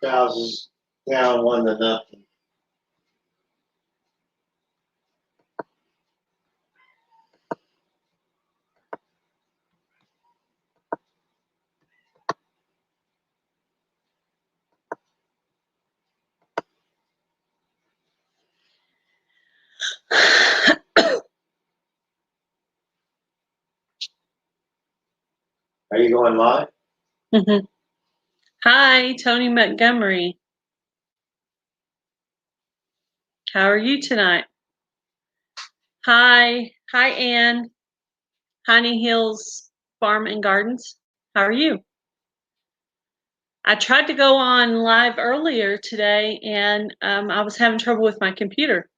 houses down 1-0. Are you going live? Mm-hmm. Hi, Tony Montgomery. How are you tonight? Hi, Ann. Honey Hills Farm and Gardens. How are you? I tried to go on live earlier today, and I was having trouble with my computer.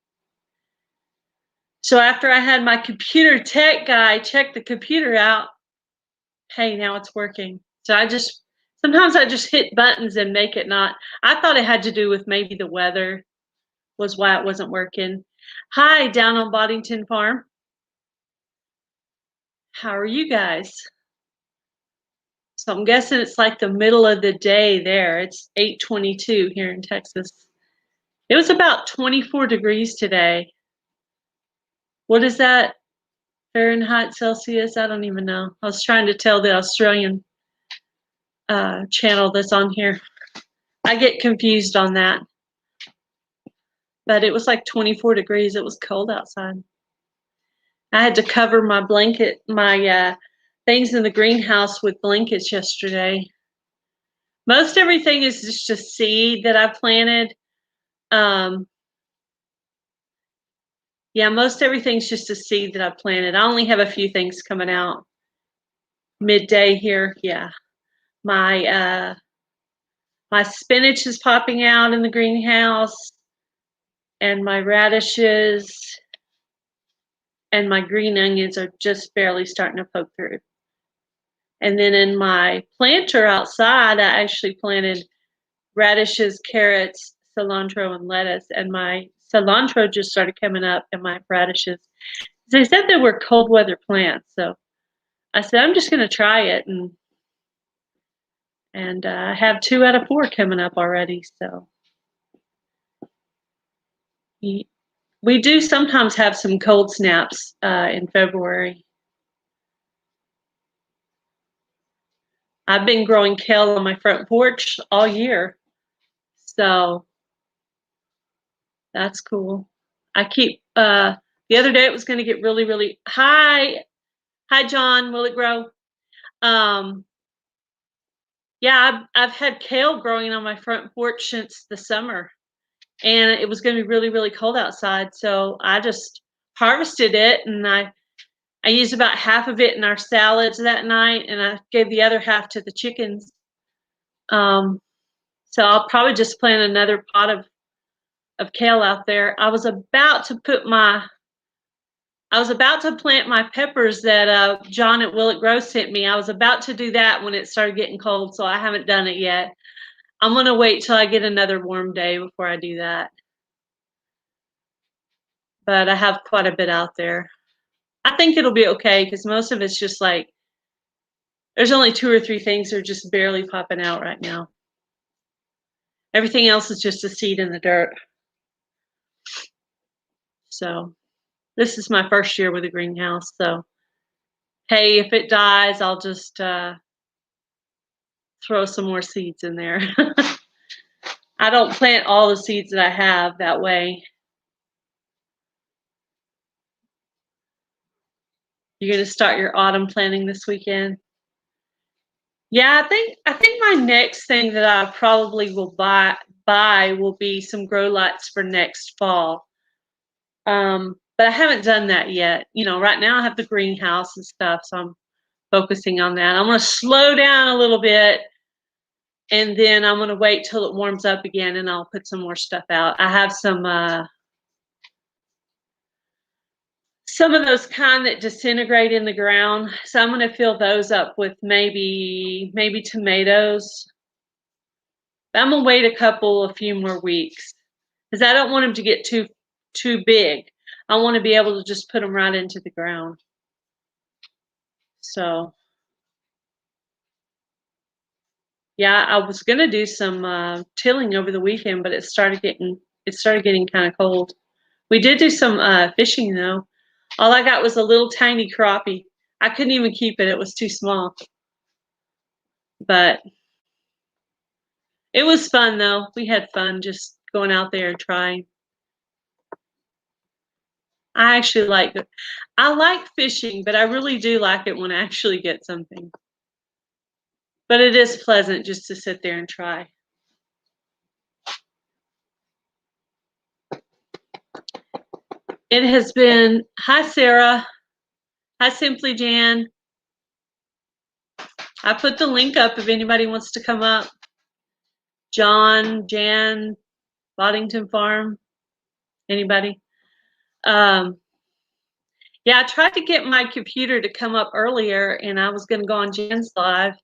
So after I had my computer tech guy check the computer out, hey, now it's working. So sometimes I just hit buttons and make it not. I thought it had to do with maybe the weather was why it wasn't working. Hi, down on Boddington Farm. How are you guys? So I'm guessing it's like the middle of the day there. It's 8:22 here in Texas. It was about 24 degrees today. What is that? Fahrenheit, Celsius? I don't even know. I was trying to tell the Australian channel that's on here. I get confused on that. But it was like 24 degrees. It was cold outside. I had to cover my blanket, my things in the greenhouse with blankets yesterday. Most everything is just a seed that I planted. Yeah, most everything's just a seed that I planted. I only have a few things coming out midday here. Yeah. My spinach is popping out in the greenhouse, and my radishes and my green onions are just barely starting to poke through. And then in my planter outside, I actually planted radishes, carrots, cilantro, and lettuce. And my cilantro just started coming up, and my radishes. They said they were cold weather plants, so I said I'm just going to try it, and I have 2 out of 4 coming up already. So we do sometimes have some cold snaps in February. I've been growing kale on my front porch all year, so that's cool. I keep the other day it was going to get really, really high. Hi, John. Will it grow? Yeah, I've had kale growing on my front porch since the summer, and it was going to be really, really cold outside. So I just harvested it, and I used about half of it in our salads that night, and I gave the other half to the chickens. So I'll probably just plant another pot of kale out there. I was about to plant my peppers that John at Will It Grow sent me. I was about to do that when it started getting cold, so I haven't done it yet. I'm going to wait till I get another warm day before I do that. But I have quite a bit out there. I think it'll be okay because most of it's just like, there's only 2 or 3 things that are just barely popping out right now. Everything else is just a seed in the dirt. So this is my first year with a greenhouse. So, hey, if it dies, I'll just throw some more seeds in there. I don't plant all the seeds that I have that way. You're going to start your autumn planting this weekend? Yeah, I think my next thing that I probably will buy will be some grow lights for next fall. But I haven't done that yet. You know, right now I have the greenhouse and stuff, so I'm focusing on that. I'm going to slow down a little bit, and then I'm going to wait till it warms up again, and I'll put some more stuff out. I have some of those kind that disintegrate in the ground, so I'm going to fill those up with maybe tomatoes. But I'm going to wait a few more weeks because I don't want them to get too big. I want to be able to just put them right into the ground. So Yeah, I was gonna do some tilling over the weekend, but it started getting kind of cold. We did do some fishing though. All I got was a little tiny crappie. I couldn't even keep it. It was too small. But it was fun though. We had fun just going out there and trying. I actually like it. I like fishing, but I really do like it when I actually get something. But it is pleasant just to sit there and try. It has been, hi Sarah, hi Simply Jan. I put the link up if anybody wants to come up. John, Jan, Boddington Farm, anybody? Yeah, I tried to get my computer to come up earlier and I was gonna go on Jan's live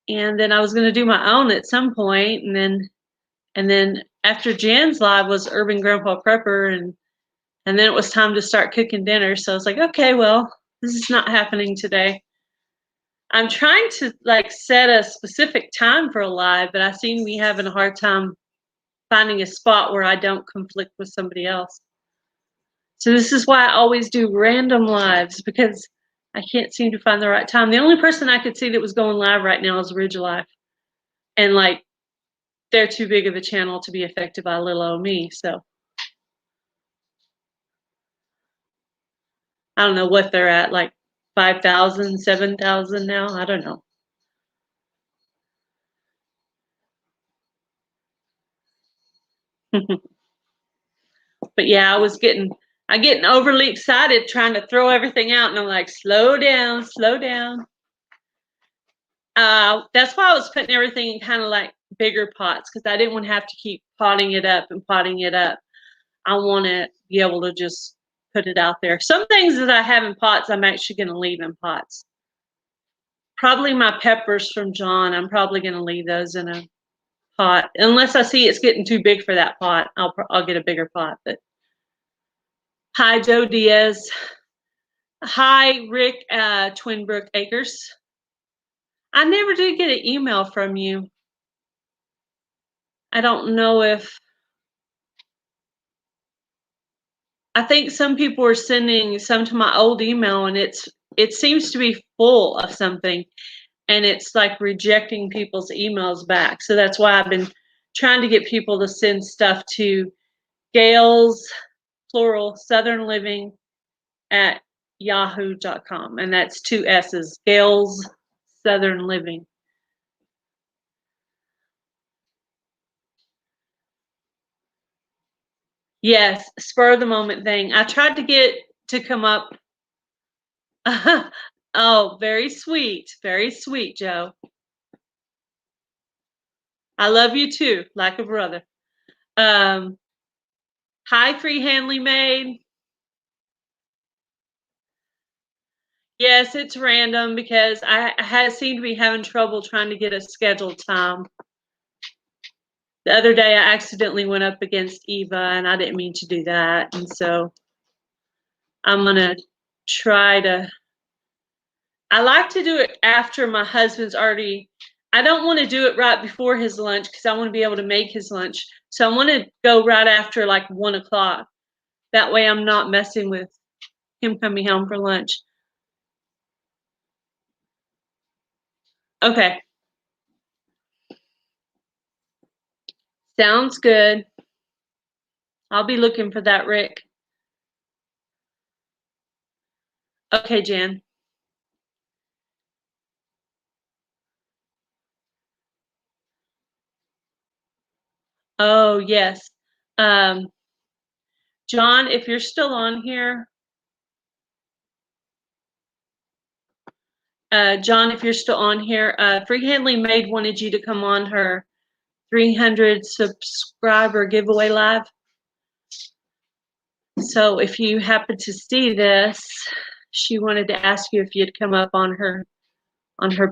and then I was gonna do my own at some point and then after Jan's live was Urban Grandpa Prepper and then it was time to start cooking dinner. So I was like, okay, well, this is not happening today. I'm trying to like set a specific time for a live, but I seem to be having a hard time finding a spot where I don't conflict with somebody else. So this is why I always do random lives because I can't seem to find the right time. The only person I could see that was going live right now is Ridge Life. And like they're too big of a channel to be affected by little old me. So I don't know what they're at, like 5,000, 7,000 now. I don't know. But yeah, I getting overly excited trying to throw everything out and I'm like, slow down, slow down. That's why I was putting everything in kind of like bigger pots because I didn't want to have to keep potting it up and potting it up. I want to be able to just put it out there. Some things that I have in pots, I'm actually going to leave in pots. Probably my peppers from John. I'm probably going to leave those in a pot unless I see it's getting too big for that pot. I'll get a bigger pot. But hi, Joe Diaz. Hi, Rick, Twinbrook Acres. I never did get an email from you. I don't know if I think some people are sending some to my old email and it seems to be full of something and it's like rejecting people's emails back. So that's why I've been trying to get people to send stuff to Gail's plural Southern Living at yahoo.com. And that's 2 S's, Gail's Southern Living. Yes, spur of the moment thing. I tried to get to come up. Oh, very sweet, Joe. I love you too, like a brother. Hi, Freehandly Maid. Yes, it's random because I seem to be having trouble trying to get a scheduled time. The other day I accidentally went up against Eva and I didn't mean to do that. And so I'm going to try to, I like to do it after my husband's already, I don't want to do it right before his lunch because I want to be able to make his lunch. So I want to go right after like 1 o'clock. That way I'm not messing with him coming home for lunch. Okay. Sounds good. I'll be looking for that, Rick. Okay, Jan. Oh, yes. John, if you're still on here, Freehandly Maid wanted you to come on her 300 subscriber giveaway live. So if you happen to see this, she wanted to ask you if you'd come up on her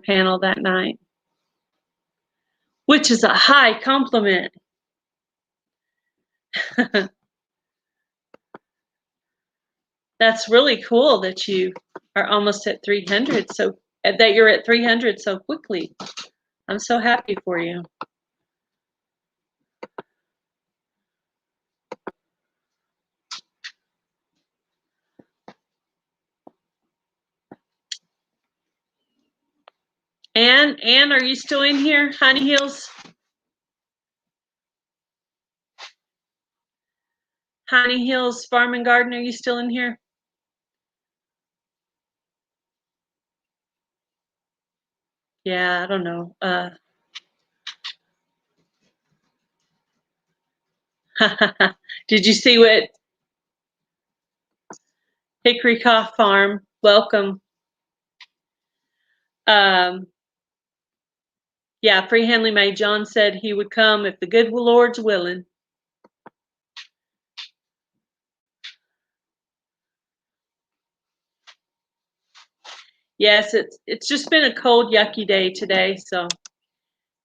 panel that night, which is a high compliment. That's really cool that you are almost at 300, so that you're at 300 so quickly. I'm so happy for you. Ann, are you still in here? Honey Hills? Honey Hills Farm and Garden, are you still in here? Yeah, I don't know. Did you see what Hickory Cough Farm? Welcome. Yeah, Freehandly May. John said he would come if the good Lord's willing. Yes, it's just been a cold, yucky day today, so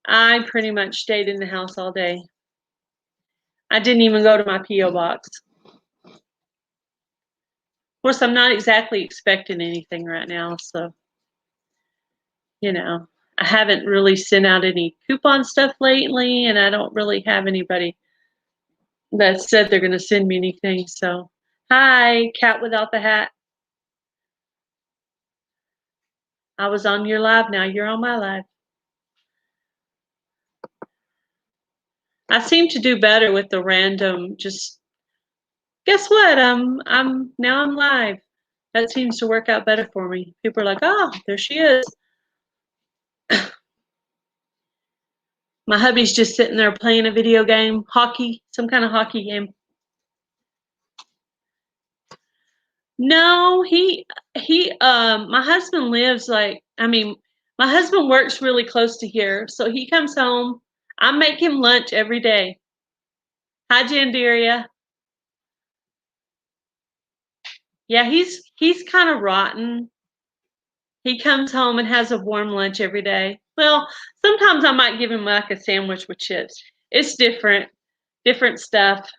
I pretty much stayed in the house all day. I didn't even go to my P.O. box. Of course, I'm not exactly expecting anything right now, so, you know, I haven't really sent out any coupon stuff lately, and I don't really have anybody that said they're going to send me anything, so. Hi, Cat Without the Hat. I was on your live, now you're on my live. I seem to do better with the random, just, guess what, I'm live. That seems to work out better for me. People are like, oh, there she is. My hubby's just sitting there playing a video game, hockey, some kind of hockey game. No, my husband lives my husband works really close to here, so he comes home. I make him lunch every day. Hi, Jandaria. Yeah, he's kind of rotten. He comes home and has a warm lunch every day. Well, sometimes I might give him like a sandwich with chips. It's different stuff.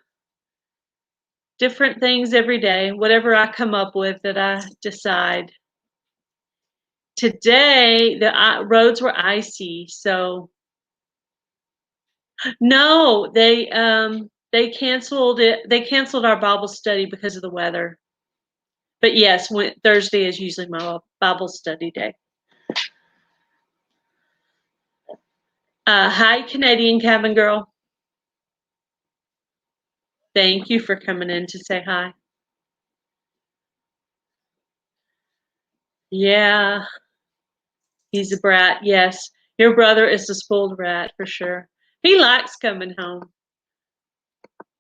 Different things every day, whatever I come up with that I decide. Today, the roads were icy, so no, they canceled it. They canceled our Bible study because of the weather. But yes, Thursday is usually my Bible study day. Hi, Canadian Cabin Girl. Thank you for coming in to say hi. Yeah, he's a brat. Yes, your brother is a spoiled rat for sure. He likes coming home.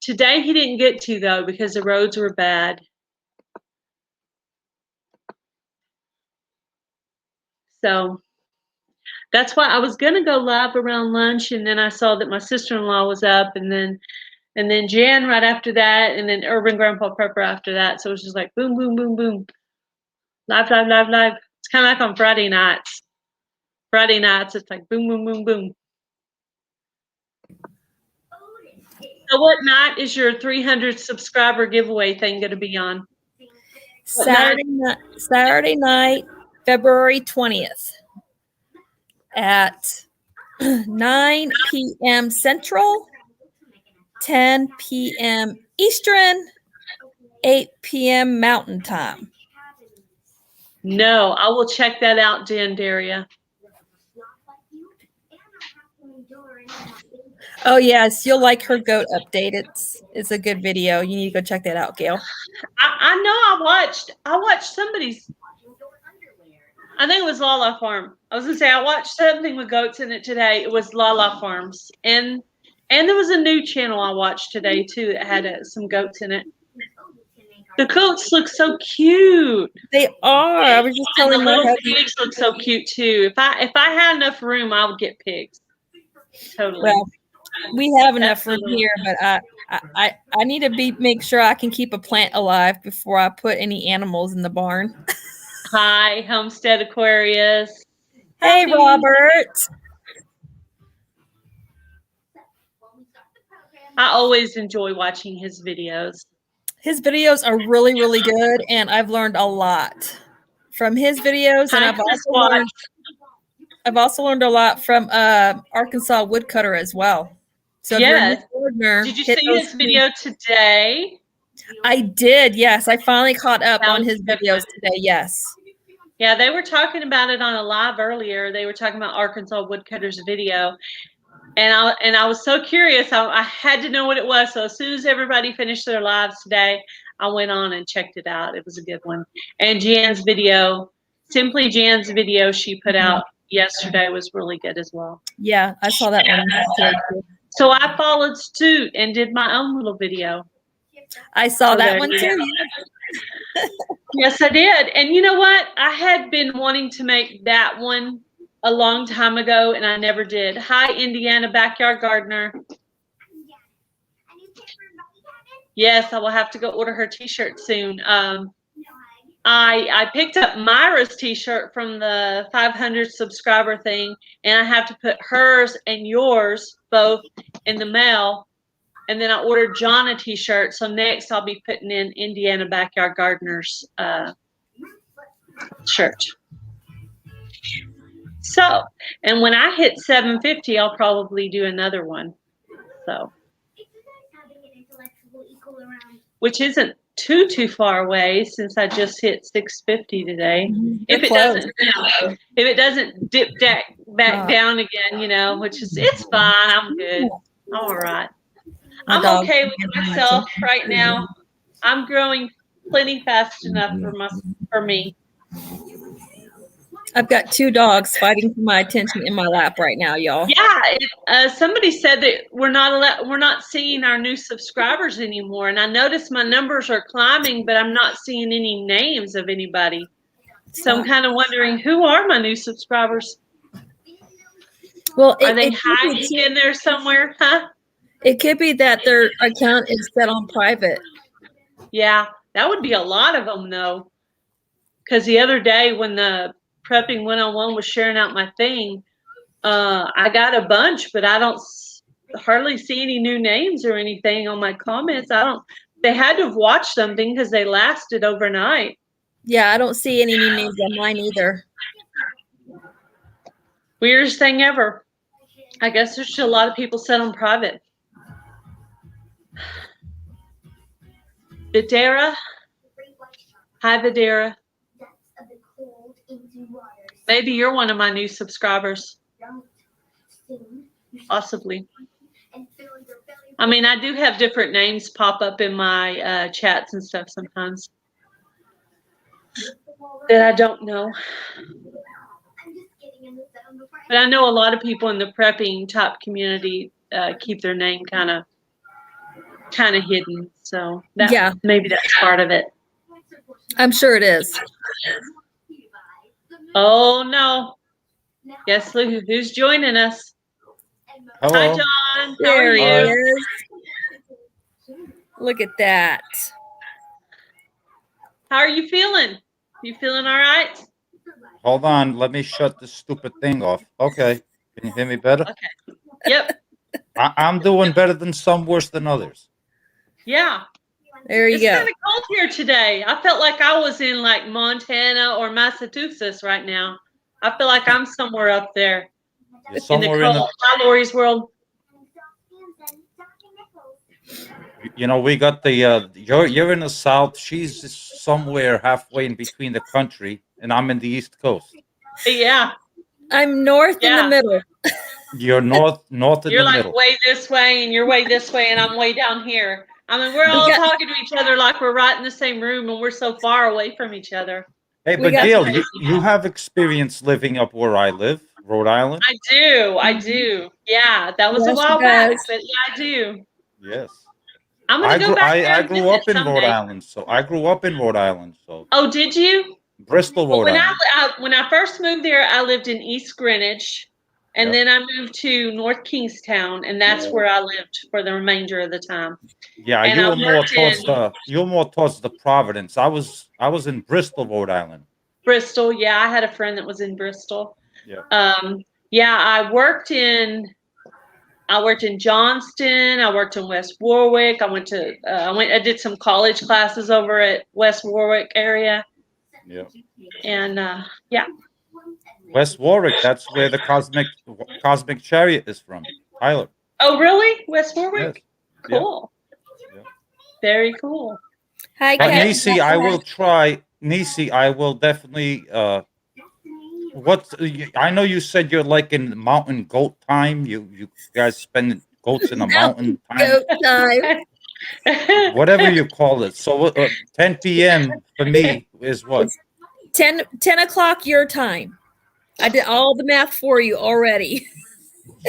Today he didn't get to, though, because the roads were bad. So that's why I was going to go live around lunch, and then I saw that my sister-in-law was up, and then Jan right after that, and then Urban Grandpa Prepper after that. So it was just like boom, boom, boom, boom. Live, live, live, live. It's kind of like on Friday nights. Friday nights, it's like boom, boom, boom, boom. So what night is your 300 subscriber giveaway thing going to be on? Saturday night, February 20th at 9 p.m. Central, 10 p.m. Eastern, 8 p.m. Mountain Time. No, I will check that out, Jandaria. Oh yes, you'll like her goat update. It's a good video. You need to go check that out, Gail. I know I watched somebody's. I think it was Lala Farm. I was gonna say I watched something with goats in it today. It was Lala Farms, and there was a new channel I watched today too that had some goats in it. The goats look so cute. They are. I was just telling the my little husband. pigs look so cute too. If I had enough room, I would get pigs. Totally. Well, we have enough room here, but I need to make sure I can keep a plant alive before I put any animals in the barn. Hi, Homestead Aquarius. Hey, Howdy. Robert. I always enjoy watching his videos. His videos are really, really good, and I've learned a lot from his videos, and I've also learned I've also learned a lot from Arkansas woodcutter as well. So if you're a new Yes. gardener, Did you hit see those his video today? I did, yes. I finally caught up That on was his a good videos one. today, yes. Yeah, they were talking about it on a live earlier. They were talking about Arkansas woodcutter's video. And I was so curious. I had to know what it was. So as soon as everybody finished their lives today, I went on and checked it out. It was a good one. And Jan's video, Simply Jan's video she put out yesterday was really good as well. Yeah, I saw that one yesterday too. So I followed suit and did my own little video. I saw So that there one you too. go. Yes, I did. And you know what? I had been wanting to make that one a long time ago, and I never did. Hi, Indiana Backyard Gardener. Yes, I will have to go order her t-shirt soon. I picked up Myra's t-shirt from the 500 subscriber thing, and I have to put hers and yours both in the mail. And then I ordered John a t-shirt. So next I'll be putting in Indiana Backyard Gardener's shirt. So, and when I hit 750, I'll probably do another one. So, which isn't too far away since I just hit 650 today. If it doesn't dip back down again, you know, which is it's fine. I'm good. I'm all right. I'm okay with myself right now. I'm growing plenty fast enough for me. I've got 2 dogs fighting for my attention in my lap right now, y'all. Yeah, somebody said that we're not seeing our new subscribers anymore, and I noticed my numbers are climbing, but I'm not seeing any names of anybody. So I'm kind of wondering, who are my new subscribers? Well, are they hiding in there somewhere? Huh? It could be that their account is set on private. Yeah, that would be a lot of them though. Because the other day when the Prepping 101 was sharing out my thing, I got a bunch, but I don't hardly see any new names or anything on my comments. They had to have watched something because they lasted overnight. Yeah, I don't see any new names on mine either. Weirdest thing ever. I guess there's just a lot of people set on private. Videra. Hi, Videra. Maybe you're one of my new subscribers. Possibly. I mean, I do have different names pop up in my chats and stuff sometimes that I don't know. But I know a lot of people in the prepping top community keep their name kind of hidden. So maybe that's part of it. I'm sure it is. Oh no. Guess who's joining us? Hello. Hi, John. How There are he you? is. Look at that. How are you feeling? You feeling all right? Hold on. Let me shut this stupid thing off. Okay. Can you hear me better? Okay. Yep. I'm doing better than some, worse than others. Yeah. There you It's go. kind of cold here today. I felt like I was in like Montana or Massachusetts right now. I feel like I'm somewhere up there. You're somewhere in the cold. Hi, Lorrie's world. You know, we got the you're in the south. She's somewhere halfway in between the country, and I'm in the East Coast. Yeah. I'm north in the middle. You're north in you're the like middle. Way this way, and you're way this way, and I'm way down here. I mean, we're all talking to each other like we're right in the same room, and we're so far away from each other. Hey, but Gail, you have experience living up where I live, Rhode Island. I do. Yeah, that was a while back, but yeah, I do. Yes. I'm gonna go back there. I grew up in Rhode Island, so I grew up in Rhode Island. So. Oh, did you? Bristol, Rhode Island. When I first moved there, I lived in East Greenwich, and then I moved to North Kingstown, and that's where I lived for the remainder of the time. Yeah, and you were more towards the Providence. I was in Bristol, Rhode Island. Bristol, yeah, I had a friend that was in Bristol. Yeah. I worked in Johnston. I worked in West Warwick. I did some college classes over at West Warwick area. Yeah. And West Warwick. That's where the cosmic chariot is from. Tyler. Oh, really? West Yes. Warwick? Yeah. Cool. Yeah. Very cool. Hi, But Kat. Nisi, I will try. Nisi, I will definitely. I know you said you're like in mountain goat time. You guys spend goats in a mountain time. Goat time. Whatever you call it. So 10 p.m. for me is what? 10 o'clock your time. I did all the math for you already.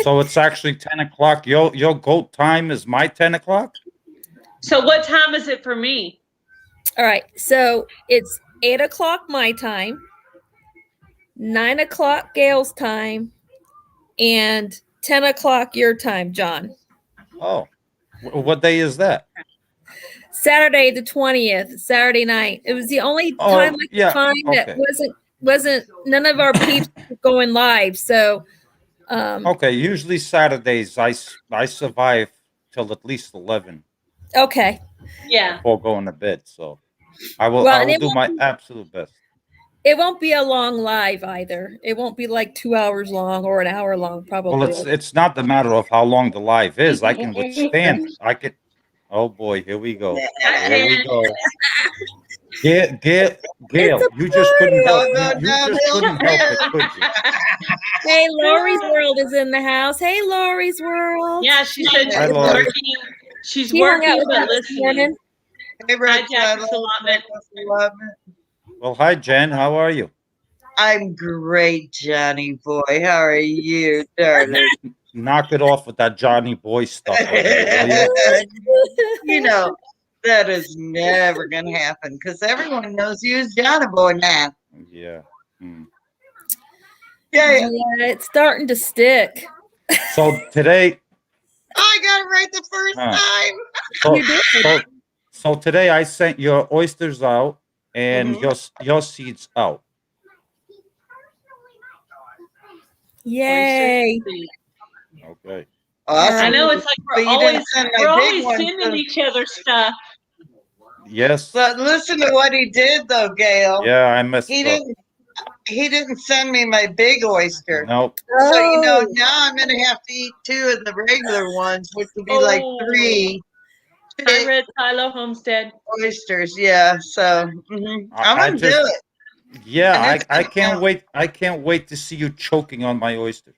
So it's actually 10 o'clock. Your goat time is my 10 o'clock? So what time is it for me? All right. So it's 8 o'clock my time, 9 o'clock Gail's time, and 10 o'clock your time, John. Oh, what day is that? Saturday the 20th, Saturday night. It was the only time I could find that wasn't none of our peeps going live. So okay, usually Saturdays I survive till at least 11. Okay. Yeah. Before going to bed, so I will do my absolute best. It won't be a long live either. It won't be like 2 hours long or an hour long, probably. Well, it's not the matter of how long the live is. I can withstand. Oh boy, here we go. Here we go. Gail, you just couldn't help. You just couldn't help it, could you? Hey, Lorrie's World is in the house. Hey, Lorrie's World. Yeah, she said Hi, she's Lorrie. working. She's She hung out working with but us this listening. morning. Hey, Hi, Rich, Jack's allotment. Well, hi Jen, how are you? I'm great, Johnny boy. How are you, darling? Knock it off with that Johnny Boy stuff. Over there, will you? You know, that is never going to happen because everyone knows you as Johnny boy now. Yeah. Hmm. Yeah, It's starting to stick. So today, I got it right the first time. so, You did. so today I sent your oysters out and your seeds out. Yay. Okay. Awesome. I know it's like But you didn't send my we're big always one, sending so- each other stuff. Yes. But listen to what he did, though, Gail. Yeah, I messed He up. didn't send me my big oyster. Nope. So you know Oh. now I'm gonna have to eat 2 of the regular ones, which would be like Oh. 3 I big read Tyler Homestead. oysters. Yeah, so I'm I gonna just- do it. Yeah, And it's I gonna can't count. wait. I can't wait to see you choking on my oyster.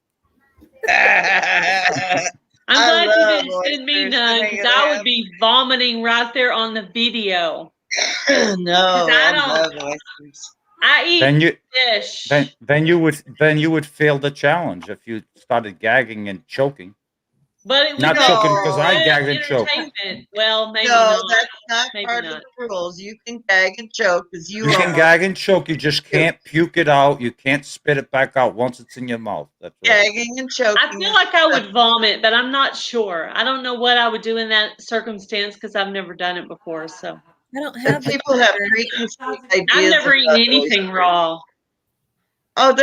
I'm I glad you love didn't send me oysters. none Make because it I would be vomiting right there on the video. No, I I don't- love oysters. I eat Then you fish. then you would fail the challenge if you started gagging and choking. But it was Not No. choking because I good gagged and choked. entertainment. Well, maybe No, not. that's not Maybe part not. of the rules. You can gag and choke because You can gag and choke. You just can't puke it out. You can't spit it back out once it's in your mouth. That's right. gagging and choking. I feel like I would vomit, but I'm not sure. I don't know what I would do in that circumstance because I've never done it before. So I don't have the people have preconceived ideas. I've never eaten about anything oysters. raw. Oh,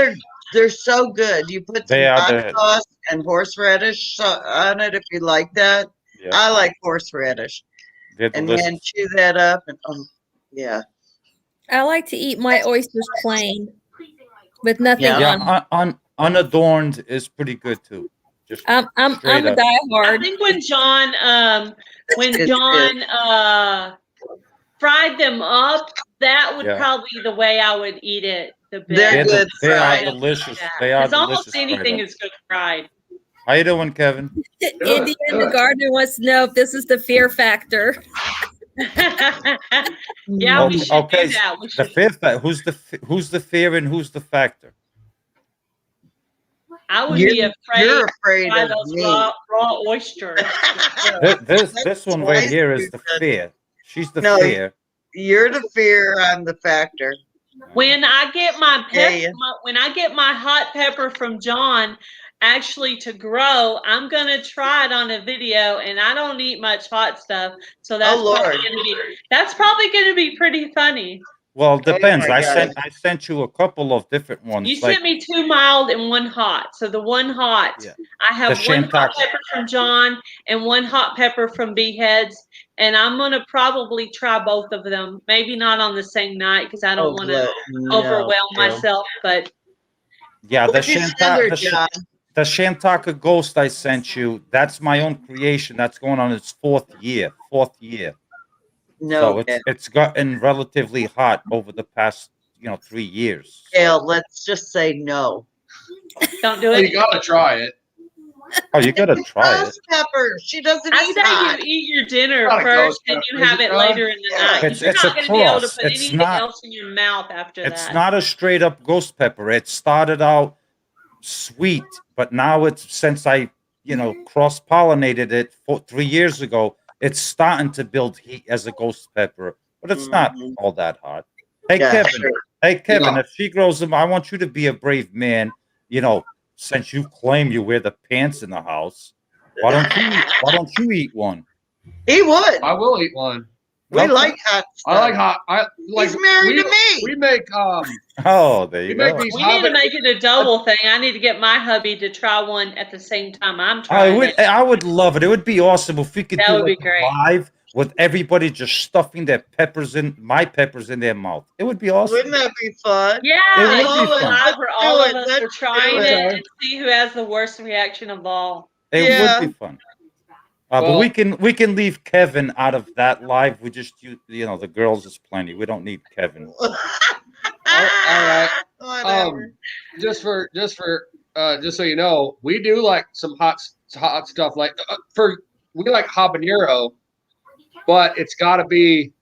they're so good. You put some They are hot the- sauce and horseradish on it if you like that. Yeah, I like horseradish. they're And delicious. then chew that up and yeah. I like to eat my oysters plain with nothing Yeah. on. Yeah, unadorned is pretty good too. Just I'm straight a up. I diehard. think when John It's fried them up, that would Yeah. probably be the way I would eat it the They're best. good They are fried. delicious. They are Because delicious. almost anything fried is good fried. up. How you doing, Kevin? Indiana the gardener wants to know if this is the fear factor. Yeah, we should Okay, do that. We The should. fear who's the fear and who's the factor? I would You're- be afraid You're afraid by of those me. raw oysters. This one right here is the fear. She's the No, fear. You're the fear, I'm the factor. When I get my Yeah. when I get my hot pepper from John, actually to grow, I'm gonna try it on a video, and I don't eat much hot stuff, so that's Lord. probably gonna be pretty funny. Well, it depends. my I God. sent you a couple of different ones. You like sent me 2 mild and 1 hot. So the 1 hot, Yeah. I have The 1 hot Shantaku. pepper from John and 1 hot pepper from Beheads, and I'm gonna probably try both of them. Maybe not on the same night because I don't want to overwhelm myself. But Yeah, the What's your sugar, John? the Shantaka Ghost I sent you, that's my own creation. That's going on its fourth year. No, So it's gotten relatively hot over the past 3 years. So- Gail, let's just say no. Don't do Well, you it. gotta try it. Oh, you gotta try it. Ghost pepper. She doesn't I eat say hot. you eat your dinner Not a first ghost and you pepper, have is it it, John? later in the Yeah. night. It's- You're it's not a going to be able to cross. put It's anything not- else in your mouth after It's that. not a straight up ghost pepper. It started out sweet, but now it's since I cross pollinated it 3 years ago. It's starting to build heat as a ghost pepper, but it's not Mhm. all that hot. Hey Yeah, Kevin, sure. Yeah. if she grows them, I want you to be a brave man. Since you claim you wear the pants in the house, why don't you eat one? He would. I will eat one. We Okay. like hot stuff. I like hot. I like. He's married we, to me. We make Oh, there we you make go. these We need to hobbit. make it a double thing. I need to get my hubby to try one at the same time I'm I trying would, it. I would love it. It would be awesome if we could That do would be like great. live with everybody just stuffing my peppers in their mouth. It would be awesome. Wouldn't that be fun? Yeah, It would you be do it fun. live where all Let's of us do are it. trying Let's it do it. and see who has the worst reaction of all. It Yeah. would be fun. But Well- we can leave Kevin out of that live. We just the girls is plenty. We don't need Kevin. all right. Whatever. Just so you know, we do like some hot stuff. Like we like habanero, but it's got to be.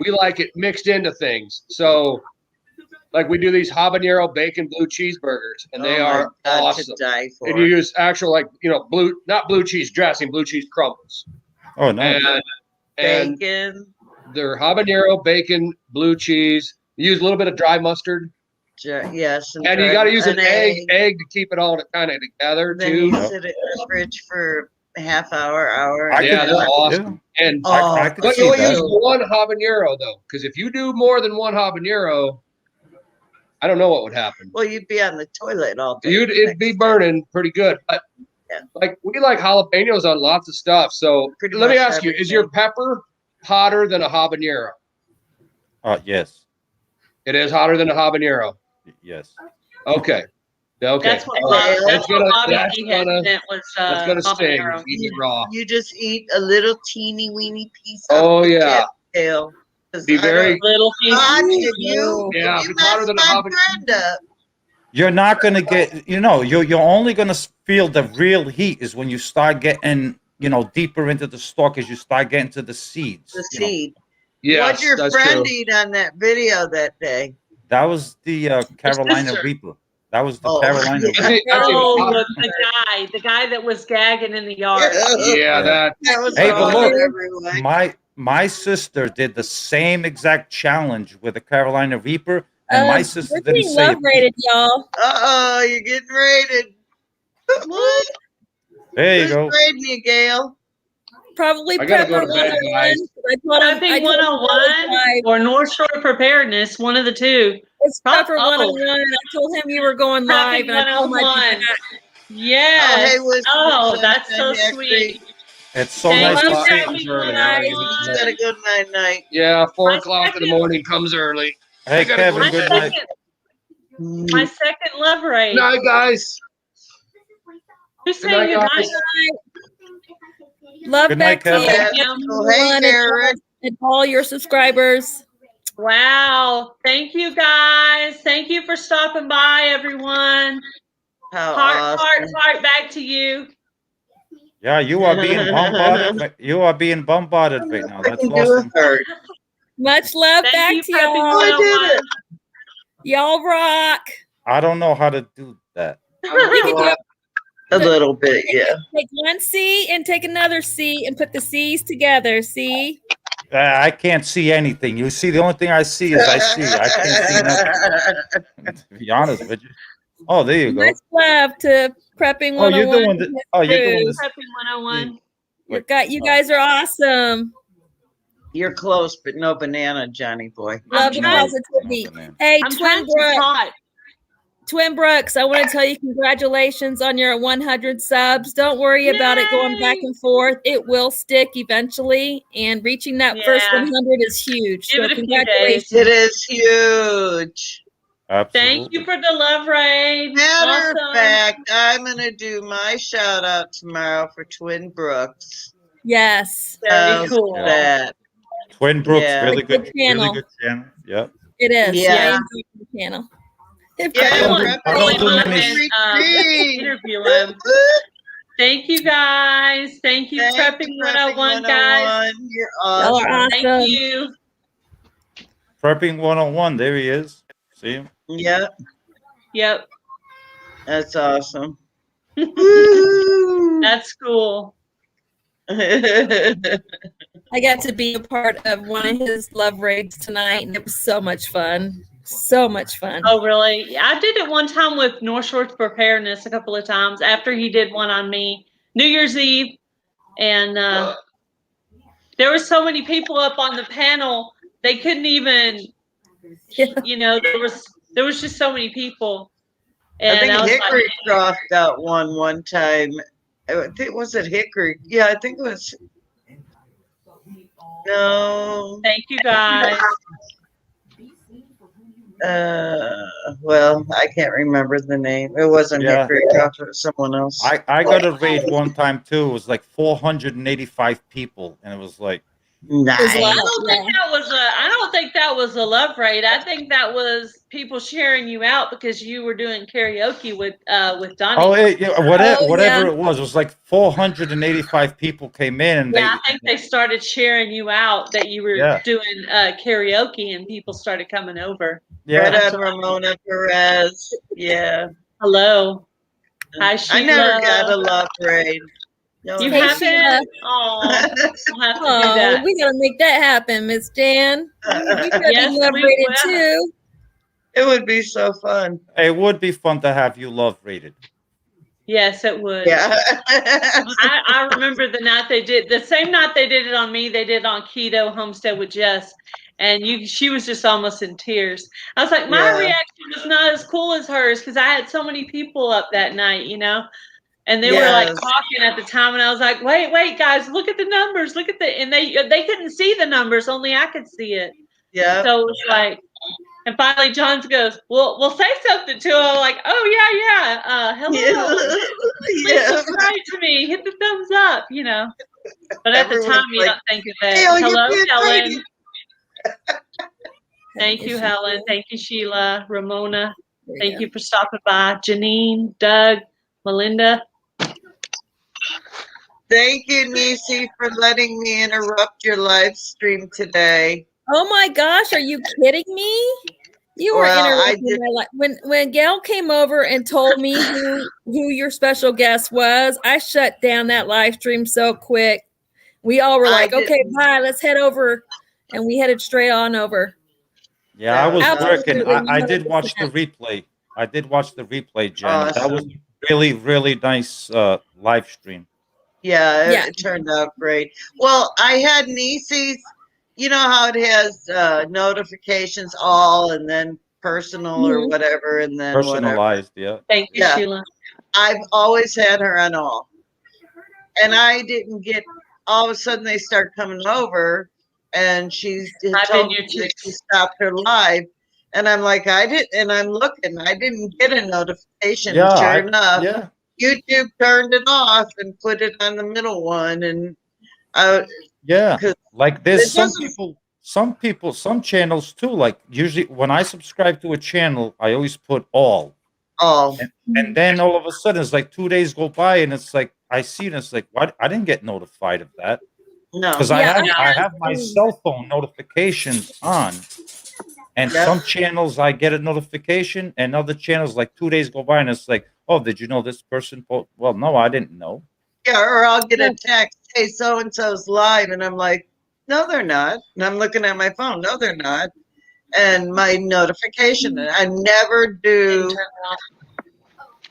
We like it mixed into things. So, like we do these habanero bacon blue cheeseburgers, and they Oh my are God, awesome. To die for. And you use actual not blue cheese dressing, blue cheese crumbles, Oh no. and Bacon. they're habanero, bacon, blue cheese. You use a little bit of dry mustard, Yes. and you got to use an egg to keep it all kind of together Then too. you sit it in the fridge for a half hour. I Yeah, could- they're awesome. And I could but see you'll that. use one habanero though, because if you do more than one habanero, I don't know what would happen. Well, you'd be on the toilet all day. It'd be burning pretty good. But Yeah. like we like jalapenos on lots of stuff. So Pretty let me much ask you: is your pepper hotter than a habanero? Yes. It is hotter than a habanero. Yes. Okay. Okay. That's what All right. Bobby, that's what Bobby that's D had gonna- meant was That's gonna sting. habanero. Eat it raw. You just eat a little teeny weeny piece. Oh, of the yeah. tail. Be very. Little piece. God, if you, Yeah, if you it's hotter mess than a my habanero. friend up. You're not gonna get. You're only gonna feel the real heat is when you start getting deeper into the stalk as you start getting to the seeds. The seed. Yes, What'd your that's friend true. eat on that video that day? That was the Carolina sister. Reaper. That was the Oh. Carolina That's Reaper. it, that's it. Oh, the guy that was gagging in the yard. Yeah, that. That was Hey, but wrong look, everyone. my sister did the same exact challenge with the Carolina Reaper, and my sister We're didn't getting say love it. rated, y'all. Uh-oh, you're getting rated. What? There you Who's go. rating you, Gail? Probably I gotta go Prepper to bed, 101. guys. I told him, Prepping I told him 101 or North Shore Preparedness, one of the two. it's Prepper Oh. 101. I told him you were going live. Prepping And I told him I'd be 101. back. Yes. hey, Wisconsin, Oh, that's so next sweet. week. It's so Thank nice you, to Prepping see. Prepping early. 101. Got a good night. Yeah, 4 My o'clock in the second- morning comes early. Hey, I gotta Kevin, My good night. my second love rate. Good night, guys. Who's Good saying night, good guys. night? Love Good back night, to you, Kevin. Yeah. everyone, Well, hey, and Eric. and all your subscribers. Wow. Thank you guys. Thank you for stopping by, everyone. How Heart, awesome. heart, back to you. Yeah, you are being bombarded. You are being bombarded right now. I That's can do awesome. a heart. Much love Thank back you, to Prepping y'all. I did 101. it. Y'all rock. I don't know how to do that. You can do A little bit, yeah. Take one C and take another C and put the C's together. See? I can't see anything. You see, the only thing I see is I see. I can't see nothing. To be honest with you. Oh, there you go. Much love to Prepping Oh, you're 101. doing this. Oh, you're doing this. Prepping 101. You guys are awesome. You're close, but no banana, Johnny boy. Love and No, positivity. no banana. Hey, I'm trying to talk. Twin Brooks, I want to tell you congratulations on your 100 subs. Don't worry about it going back and forth. It will stick eventually, and reaching that first Yeah. 100 is huge. Give So it a few congratulations. It is huge. Absolutely. Thank you for the love raid. Matter of Awesome. fact, I'm gonna do my shout out tomorrow for Twin Brooks. Yes, Very How's cool. that? Twin Brooks, Yeah. really It's a good good, really channel. good channel. Yep. it is. I Yeah. enjoy the channel. If Yeah, I don't want do- to I call don't him do up many- and Retreat. interview him. Thank you guys. Thank you, Thank Prepping you, 101, guys. You're y'all are awesome. Thank awesome. you. Prepping 101. There he is. See him? Yep, Yep. that's awesome. Woo! That's cool. I got to be a part of one of his love raids tonight, and it was so much fun. So much fun. Oh, really? Yeah, I did it one time with North Shore Preparedness a couple of times after he did one on me. New Year's Eve. And there were so many people up on the panel, they couldn't even, you know, there was just so many people. And I think was Hickory like, Croft got one time. I think was it Hickory? Yeah, I think it was. No. thank you guys. Well, I can't remember the name. It wasn't Yeah. Hickory Croft. It was someone else. I got a raid one time too. It was like 485 people, and it was like, Nice. It's I like- don't think that was a love raid. I think that was people sharing you out because you were doing karaoke with Donnie. oh, whatever, Oh, whatever yeah. it was. It was like 485 people came in, and Yeah, I think they started sharing you out that you were Yeah. doing karaoke, and people started coming over. Right yeah, on Ramona Perez. Yeah. Hello. Hi, Sheila. I never got a love raid. No, You Hey, haven't? Sheila. Oh, we'll have to do Oh, that. we gotta make that happen, Miss Jan. We gotta Yes, be love we rated will. too. it would be so fun. it would be fun to have you love rated. Yes, it would. Yeah. I remember the night they did the same night they did it on me. They did it on Keto Homestead with Jess, and she was just almost in tears. I was like, my Yeah. reaction was not as cool as hers because I had so many people up that night, you know, and they were like Yes. talking at the time, and I was like, wait, guys, look at the numbers, look at and they couldn't see the numbers, only I could see it. Yeah. So it was like. And finally, John goes, "Well, we'll say something to him." I'm like, "Oh yeah. Hello. Please Yeah. subscribe to me. Hit the thumbs up." You know. But at the Everyone's time, you like, don't think of it. "Gail, you're Hello, being Helen. great." Thank you, Helen. Thank you, Sheila, Ramona. There you Thank go. you for stopping by, Janine, Doug, Melinda. Thank you, Nisi, for letting me interrupt your live stream today. Oh my gosh, are you kidding me? You were Well, I interrupting my life. When Gail came over and told me who your special guest was, I shut down that live stream so quick. We all were I like, okay, didn't- bye, let's head over. And we headed straight on over. Yeah, I was Absolutely, working. I did watch the 100%. replay. I did watch the replay, Jen. That was Awesome. really, really nice live stream. Yeah, Yeah. it turned out great. Well, I had Nisi's, you know how it has notifications all and then personal or Mhm. whatever, and then whatever. Personalized, yeah. Thank you, Yeah. Sheila. I've always had her on all. And I didn't get, all of a sudden they start coming over and she I've told been me your that she stopped her live. And I'm like, and I'm looking, I didn't get a notification. Yeah, Sure enough, yeah. YouTube turned it off and put it on the middle one. And Yeah, 'Cause like there's it some doesn't- people, some channels too. Like usually when I subscribe to a channel, I always put all, all. and then all of a sudden it's like 2 days go by, and it's like I see it, and it's like, what? I didn't get notified of that No. because Yeah, I have my cell phone notifications on, and Yep. some channels I get a notification, and other channels like 2 days go by, and it's like, oh, did you know this person? Well, no, I didn't know. Yeah, or I'll get a text, hey, so and so's live, and I'm like, no, they're not. And I'm looking at my phone, no, they're not. And my notification, and I never do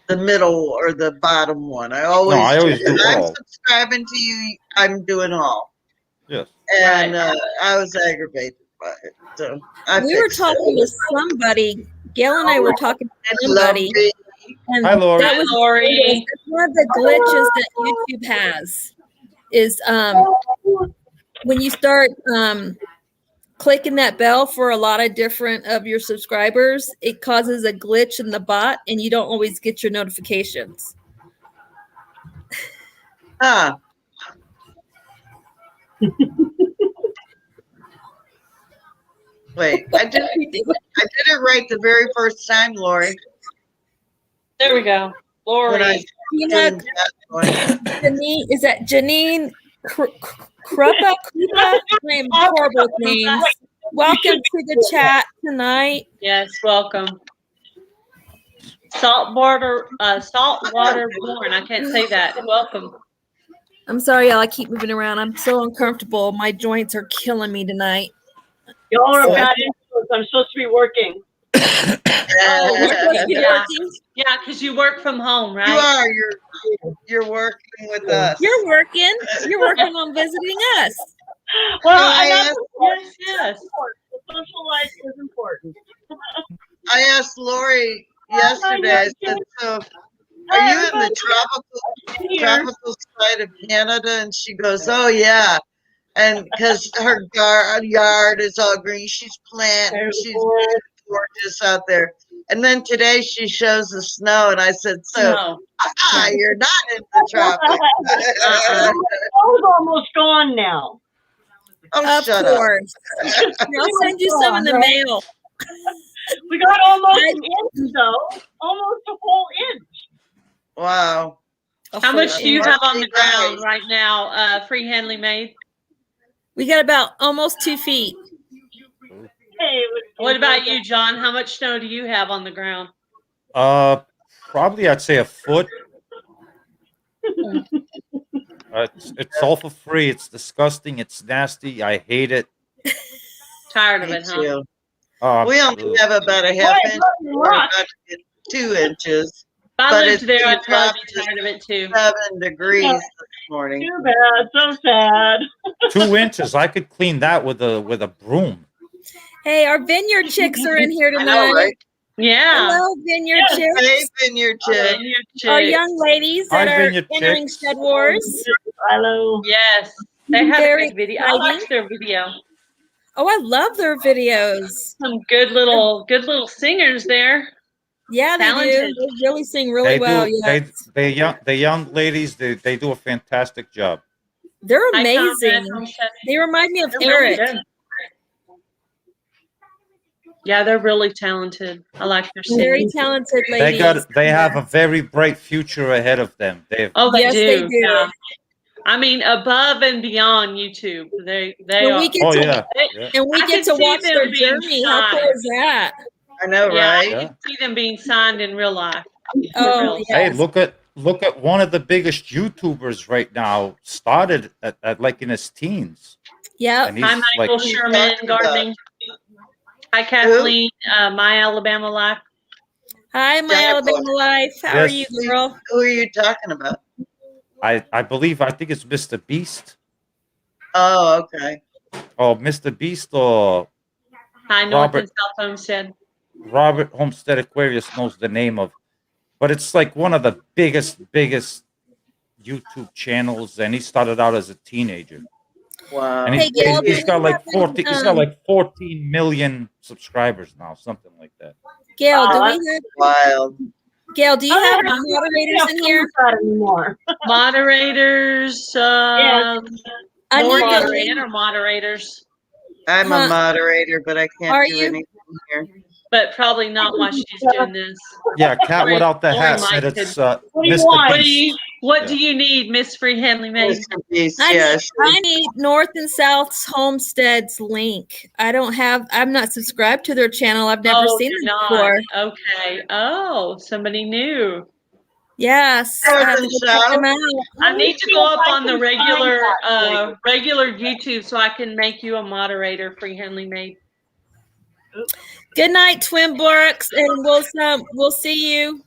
the middle or the bottom one. I always, I always do if I'm all. subscribing to you, I'm doing all. Yes. And I was aggravated by it. So I We were fixed it. talking to somebody. Gail and I were talking to somebody. Lovely. And Hi, Lorrie. that was Lorrie. that's one of the glitches that YouTube has is when you start clicking that bell for a lot of different of your subscribers, it causes a glitch in the bot and you don't always get your notifications. Huh. Wait, I did it right the very first time, Lori. There we go. When I Lorrie. Tina, Janine, is that Janine Kruppa? I am horrible with names. Welcome to the chat tonight. Yes, welcome. Saltwater born. I can't say that. Welcome. I'm sorry, y'all. I keep moving around. I'm so uncomfortable. My joints are killing me tonight. Y'all are bad influence. I'm supposed to be working. Yeah, because you work from home, right? You are. You're working with us. You're working. You're working on visiting us. Well, Yes. The social life is important. I asked Lori yesterday. I said, "So, are you in the tropical side of Canada?" And she goes, "Oh yeah." And because her yard is all green, she's planting. She's gorgeous out there. And then today she shows the snow, and I said, "So, you're not in the tropics." It's almost gone now. Oh, Of shut course. I'll send you some in the mail. We got almost an inch, though. Almost a whole inch. up. Wow. How much do you have on the Right. ground right now, Freehandly made? We got about almost 2 feet. Hey, What about you, John? How much snow do you have on the ground? Probably I'd say a foot. It's all for free. It's disgusting. It's nasty. I hate it. Tired of Me it, huh? too. Oh, We only have about a half inch. We're about to get 2 inches. If I But lived it's there, I'd been probably dropped be tired of it too. 7 degrees this morning. too bad. So sad. 2 inches. I could clean that with a broom. Hey, our vineyard chicks are in here I tonight. know, right? Yeah. Hello, vineyard chicks. Hey, vineyard chick. Our young ladies that Hi, are vineyard entering chicks. Shed Wars. Hello. Yes. They have Very a good video. I exciting. liked their video. Oh, I love their videos. Some good little singers there. Yeah, they Talented. do. They really sing really well. Yeah. The young ladies, they do a fantastic job. They're Hi, amazing. Conrad. They remind me of They're really Eric. good. Yeah, they're really talented. I like their Very singing. talented ladies. They have a very bright future ahead of them. Oh, they Yes, do. they do. Yeah. I mean, above and beyond YouTube. They And are. we get Oh to, yeah. and we I get could to see watch them their being journey. How cool signed. is that? I know, Yeah, right? I can see them being signed in real life. Oh, real. Hey, yes. look at one of the biggest YouTubers right now. Started at like in his teens. Yeah. And Hi, he's Michael like, Sherman Gardening. Hi, Kathleen. My Alabama Life. Hi, my Jennifer. Alabama life. How are you, Yes. girl? Who are you talking about? I think it's Mr. Beast. Oh, okay. Oh, Mr. Beast or Hi, North Robert. and South Homestead. Robert Homestead Aquarius knows the name of, but it's like one of the biggest YouTube channels, and he started out as a teenager, Wow. and Hey, Gail, he's got like do we have 14. He's got like 14 million subscribers now, something like that. Gail, do Oh, we have Wild. Gail, do you have I moderators in here? Not anymore. Moderators. I need More to moderator or moderators, I'm Huh. a moderator, but I can't Are do you? anything here. but probably not while she's doing this. Yeah, cat Lori- without the Lori hat might said it's What do you Mr. want? Beast. What do you need, Miss Freehandly Maid? Mr. Beast, I yeah, need, I need North and South Homestead's link. I'm not subscribed to their channel. I've never seen you're it not. before. Okay. Oh, somebody new. Yes. I North have to and go check South? them out. I need to go up on the I can regular find that regular YouTube so I can make you a moderator, Freehandly Maid. Good night, Twin Brooks, and we'll see you.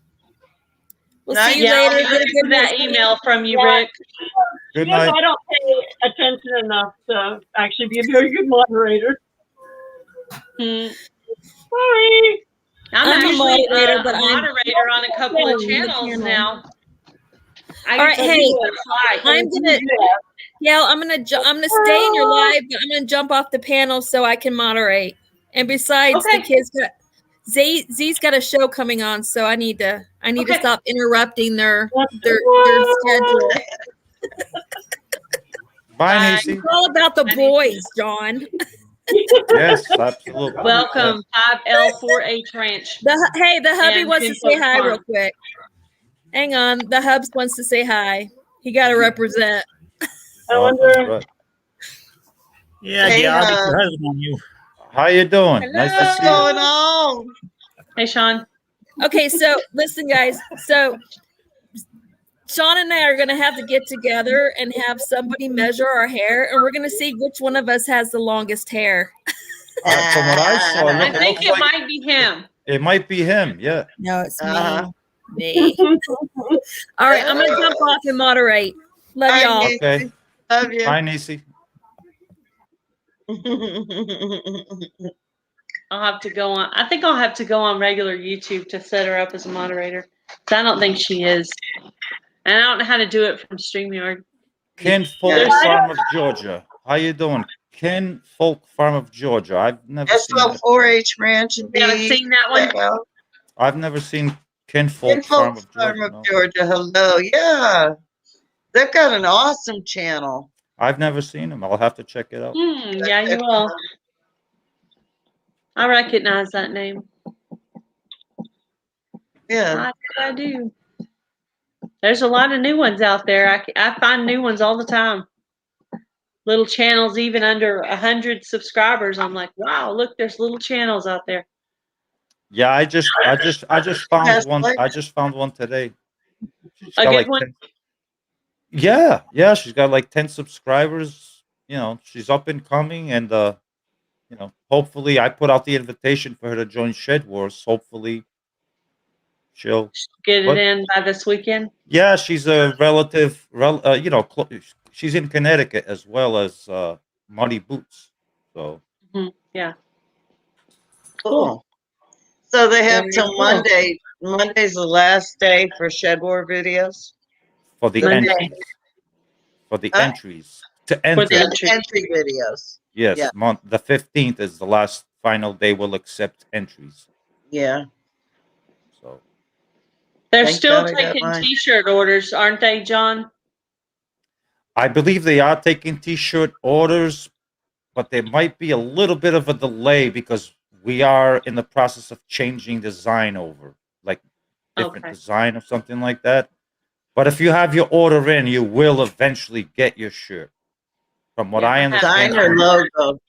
We'll Night. see you Yeah, later. I'll Get a look good for that night's email from you, Yeah. Rick. Good Yes, night. I don't pay attention enough to actually be a very good moderator. Hmm. Sorry. I'm I'm a actually moderator, a but I'm- moderator on a couple of on the channels channel. now. All right, hey, I'm gonna Gail, I'm gonna stay in your live, but I'm gonna jump off the panel so I can moderate. And besides, Okay. the kids got Z's got a show coming on, so I need to Okay. stop interrupting their schedule. Bye, Bye. Nisi. It's all about the boys, John. Yes, absolutely. Welcome, 5L4H Ranch. The hubby And wants to Jim say Folks hi Farm. real quick. Hang on, the hubs wants to say hi. He got to represent. I Oh, wonder. that's right. Yeah, Hey, Gail, I'll get your husband on you. How you doing? Hello. Nice to What's see you. going on? Hey, Sean. Okay, so listen, guys. So Sean and I are going to have to get together and have somebody measure our hair, and we're going to see which one of us has the longest hair. From what I saw, I it think looks it like might be him. it might be him. Yeah. No, it's Uh-huh. me. All right, I'm going to jump off and moderate. Love Bye, y'all. Nisi. Okay. Love you. Bye, Nisi. I'll have to go on. I think I'll have to go on regular YouTube to set her up as a moderator. 'Cause I don't think she is. And I don't know how to do it from StreamYard. Ken Folk Yeah. Farm of Georgia. How you doing? Ken Folk Farm of Georgia. I've never seen that. SL4H Ranch and You haven't Bees. seen that one? Well, I've never seen Ken Folk Ken Farm Folks of Farm Georgia. of No. Georgia. Hello. Yeah. They've got an awesome channel. I've never seen him. I'll have to check it out. Yeah, you will. I recognize that name. Yeah. I do. There's a lot of new ones out there. I find new ones all the time. Little channels, even under 100 subscribers. I'm like, wow, look, there's little channels out there. Yeah, I just found Yes, one. like- I just found one today. She's A got good like one? 10. Yeah, she's got like 10 subscribers. You know, she's up and coming, and you know, hopefully, I put out the invitation for her to join Shed Wars. Hopefully, she'll. Get it What? in by this weekend. Yeah, she's a relative. You know, she's in Connecticut as well as Muddy Boots. So Yeah. Cool. So they have Very till cool. Monday. Monday's the last day for Shed War videos. for the Monday. entries, for the Huh? entries to For enter. the entry. Entry videos. Yes, Yeah. the 15th is the last final day we'll accept entries. Yeah. So They're Thank still God I got taking mine. T-shirt orders, aren't they, John? I believe they are taking T-shirt orders, but there might be a little bit of a delay because we are in the process of changing design over, like different Okay. design or something like that. But if you have your order in, you will eventually get your shirt. From what Yeah, I I have understand, Designer logo.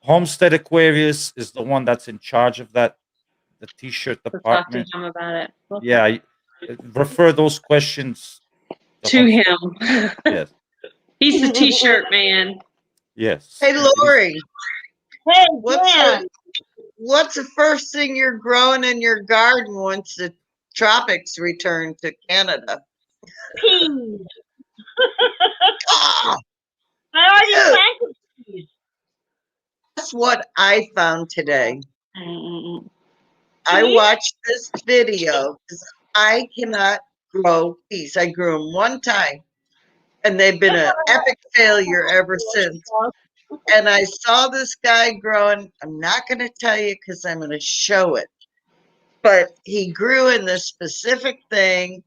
Homestead Aquarius is the one that's in charge of that, the T-shirt We'll talk to department. him about it. Okay. Yeah, refer those questions To Homestead. him. Yes, He's the T-shirt man. yes. Hey, Lorrie, Hey, what's Dan. what's the first thing you're growing in your garden once the tropics return to Canada? Peas. Ah, I already Ew. planted peas. that's what I found today. Mm-mm-mm. I Peas? watched this video because I cannot grow peas. I grew them one time, and they've been an epic failure ever since. And I saw this guy growing. I'm not going to tell you because I'm going to show it. But he grew in this specific thing,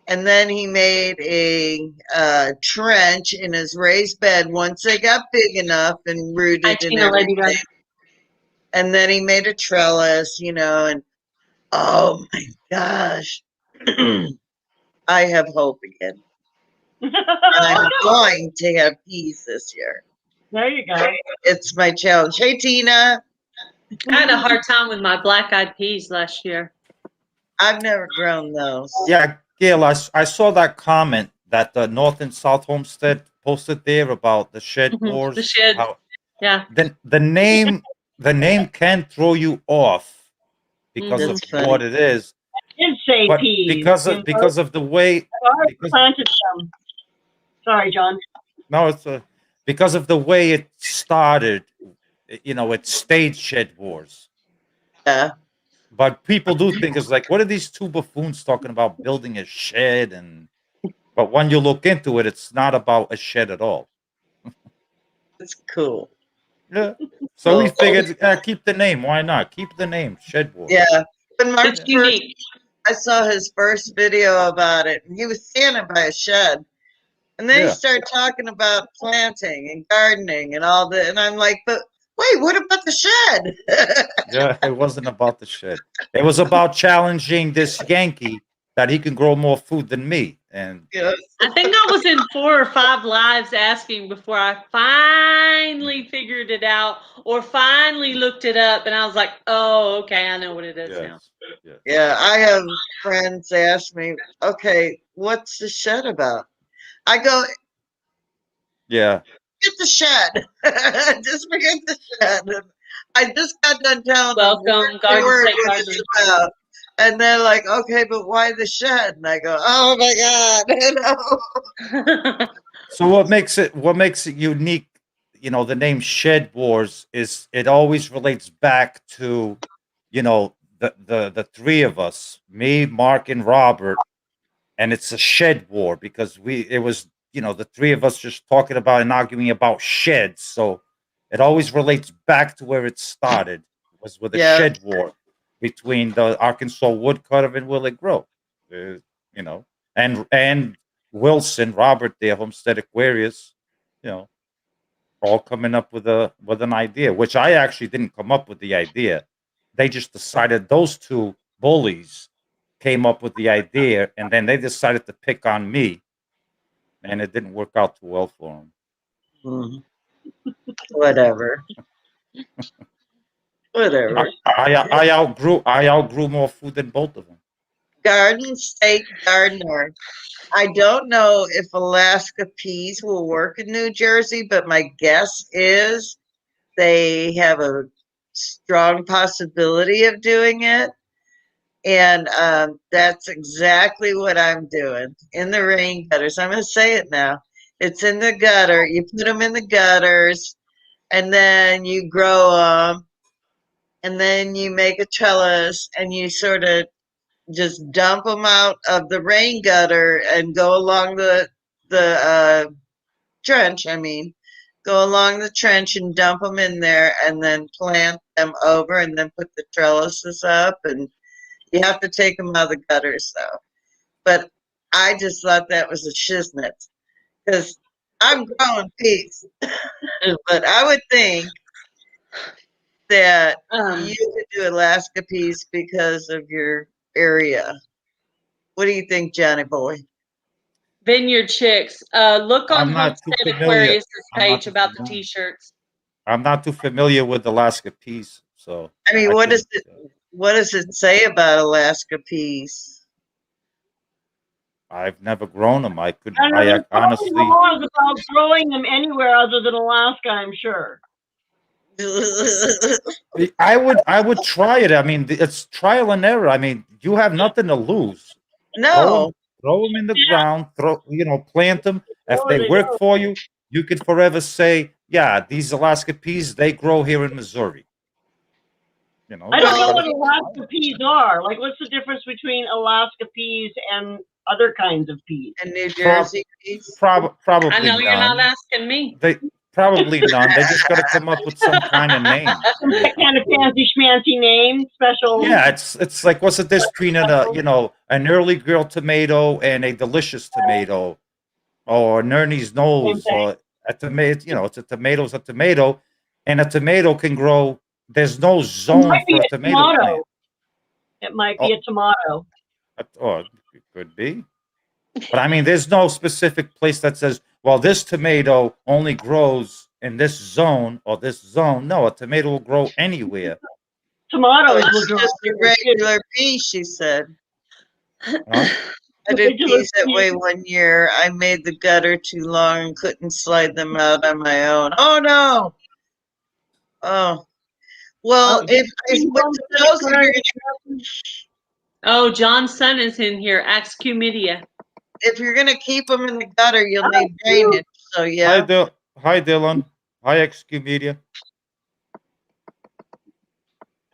and then he made a trench in his raised bed once they got big enough and rooted Hi, and Tina Ladybug. everything. And then he made a trellis, you know, and oh my gosh, I have hope again. And I'm going to have peas this year. There you go. It's my challenge. Hey, Tina. I had a hard time with my black-eyed peas last year. I've never grown those. Yeah, Gail, I saw that comment that the North and South Homestead posted there about the shed Mhm, wars. the shed. How, Yeah. the name can throw you off because Mhm. of That's funny. what it is, Did say but peas. because you know? of the way I've already because- planted some. Sorry, John. no, it's because of the way it started. You know, it stayed shed wars. Yeah. But people do think it's like, what are these two buffoons talking about building a shed? But when you look into it, it's not about a shed at all. It's cool. Yeah. So we Cool. figured, keep the name. Why not? Keep the name, Shed Board. Yeah. When Mark It's first, unique. I saw his first video about it, and he was standing by a shed. And then he Yeah. started talking about planting and gardening and all that. And I'm like, but wait, what about the shed? Yeah, it wasn't about the shed. It was about challenging this Yankee that he can grow more food than me. And Yes. I think I was in 4 or 5 lives asking before I finally figured it out or finally looked it up, and I was like, "Oh, okay, I know what it is now." yes, yes. Yeah, I have friends ask me, okay, what's the shed about? I go, Yeah. get the shed. Just forget the shed. I just got done telling them Welcome, word for Garden word State what it's about. And they're like, okay, but why the shed? And I go, oh my God. You know? Gardener. So what makes it unique, the name Shed Wars is it always relates back to, the three of us, me, Mark, and Robert, and it's a shed war because it was, the three of us just talking about and arguing about sheds. So it always relates back to where it started. It was with a Yeah. shed war between the Arkansas woodcutter and Willie Grove, you know, and Wilson, Robert, there, Homestead Aquarius, all coming up with an idea, which I actually didn't come up with the idea. They just decided those two bullies came up with the idea, and then they decided to pick on me, and it didn't work out too well for them. Mhm. Whatever. Whatever. I outgrew more food than both of them. Garden State Gardener. I don't know if Alaska peas will work in New Jersey, but my guess is they have a strong possibility of doing it. And that's exactly what I'm doing in the rain gutters. I'm going to say it now. It's in the gutter. You put them in the gutters, and then you grow them, and then you make a trellis, and you sort of just dump them out of the rain gutter and go along the trench. I mean, go along the trench and dump them in there, and then plant them over, and then put the trellises up. And you have to take them out of the gutters, though. But I just thought that was a shiznit because I'm growing peas, but I would think that you could do Alaska peas because of your area. What do you think, Johnny boy? Vineyard Chicks. Look on I'm not too Homestead familiar. Aquarius' I'm not page too about the familiar. t-shirts. I'm not too familiar with Alaska peas, so I mean, I what does couldn't, it? What does it say about Alaska peas? I've never grown them. I could. And I there's probably honestly. laws about growing them anywhere other than Alaska, I'm sure. I would try it. I mean, it's trial and error. I mean, you have nothing to lose. No. Throw them in the ground. Plant them. If Oh, they they work do. for you, you could forever say, "Yeah, these Alaska peas they grow here in Missouri." I don't know you what gotta- Alaska peas are. Like, what's the difference between Alaska peas and other kinds of peas? And New Jersey peas. probably I know you're not none. asking me. They probably none. They just got to come up with some kind of name. That kind of fancy schmancy name, special. Yeah, it's like what's the difference between an early girl tomato and a delicious tomato, or an Ernie's nose, Same thing. or a tomato. It's a tomato's a tomato, and a tomato can grow. There's no It zone might be for a a tomato tomato. plant. It might be a tomato. Or it could be, but I mean, there's no specific place that says, well, this tomato only grows in this zone or this zone. No, a tomato will grow anywhere. Tomatoes Oh, will it's grow. just a regular pea, she said. Huh? I did Regular peas that pea. way one year. I made the gutter too long and couldn't slide them out on my own. Oh no! Oh well, Oh, if you what don't those say if you're Oh, John's son is in here. XQ Media. if you're gonna keep them in the gutter, you'll need Oh, drainage. So Hi, yeah, Hi, Dylan. Hi, XQ Media.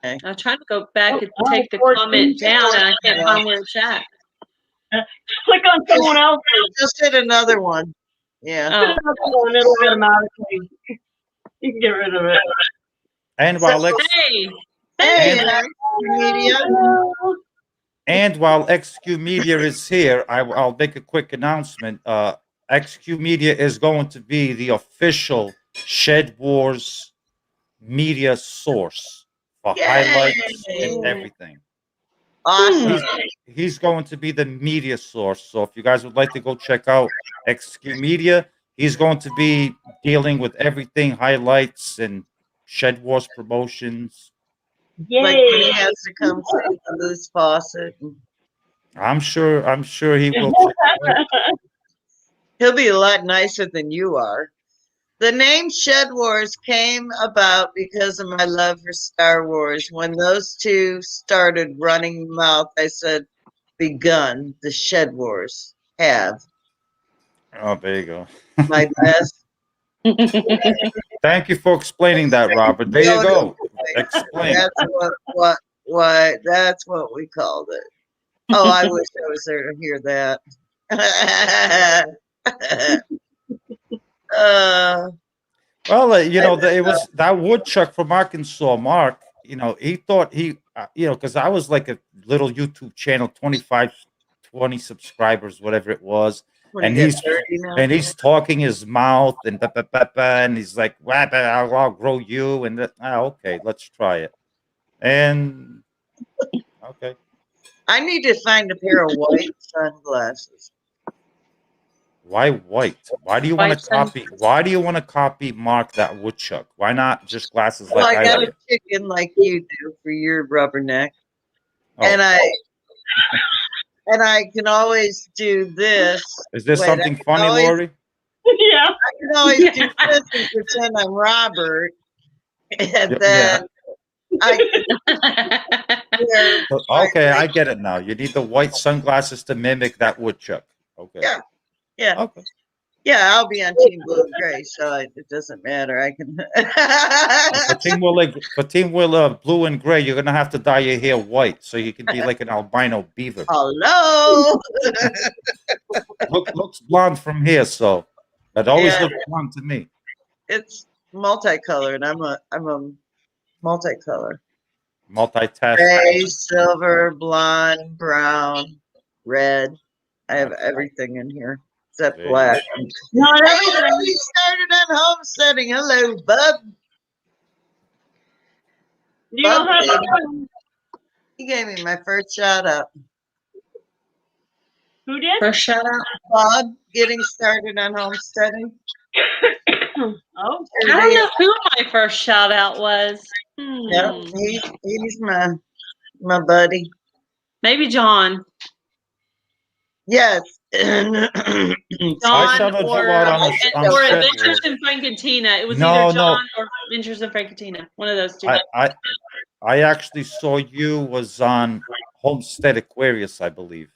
I'm trying to go back and Oh, take the 14. comment down, and I can't find where it's at. click on someone else. just hit another one. Yeah. Oh, And it'll automatically. You can get rid of it. And while Hey, Hey, And- media. And while XQ Media is here, I'll make a quick announcement. XQ Media is going to be the official Shed Wars media source for Yay! highlights and everything. Awesome. He's going to be the media source. So if you guys would like to go check out XQ Media, he's going to be dealing with everything, highlights and Shed Wars promotions. Like when he Yay! has to come save the loose faucet. I'm sure he will. He'll be a lot nicer than you are. The name Shed Wars came about because of my love for Star Wars. When those two started running mouth, I said, begun the Shed Wars. Have Oh, there you go. my best. Thank you for explaining that, Robert. There you go. Explain. That's what we called it. Oh, I wish I was there to hear that. Well, it was that woodchuck from Arkansas, Mark. He thought because I was like a little YouTube channel, 25, 20 subscribers, whatever it was. when And you get he's 30 now. and he's talking his mouth and and he's like, "Well, I'll grow you." And okay, let's try it. And okay. I need to find a pair of white sunglasses. Why white? Why do you want White to copy? Why do you want to copy Mark that woodchuck? Why not just glasses Well, like I I got wear? a chicken like you do for your rubberneck, Oh, and I can always do this. is there Wait, something I funny, always- Lorrie? Yeah. I can always do this and pretend I'm Robert, and then I can wear Okay, I get it now. You need the white sunglasses to mimic that woodchuck. Okay. Yeah. Okay. Yeah, I'll be on Team Blue and Gray, so it doesn't matter. I can. For Team Will Blue and Gray, you're gonna have to dye your hair white so you can be like an albino beaver. Hello. Looks blonde from here, so it always Yeah. looks blonde to me. It's multicolored. I'm a multicolor. Multitask. Gray, silver, blonde, brown, red. I have everything in here except There you black. Not Hey, everything. we started on homesteading. Hello, bub. You don't have Bub, to. he gave me my first shout out. Who did? First shout out. Bob, getting started on homesteading. Oh, I don't know who my first shout out was. Yeah, he's my buddy. Maybe John. Yes. John shouted you or, out on or Shed Adventures Wars. in Frankentina. It was No, either no. John or Adventures in Frankentina. One of those two. I actually saw you was on Homestead Aquarius, I believe.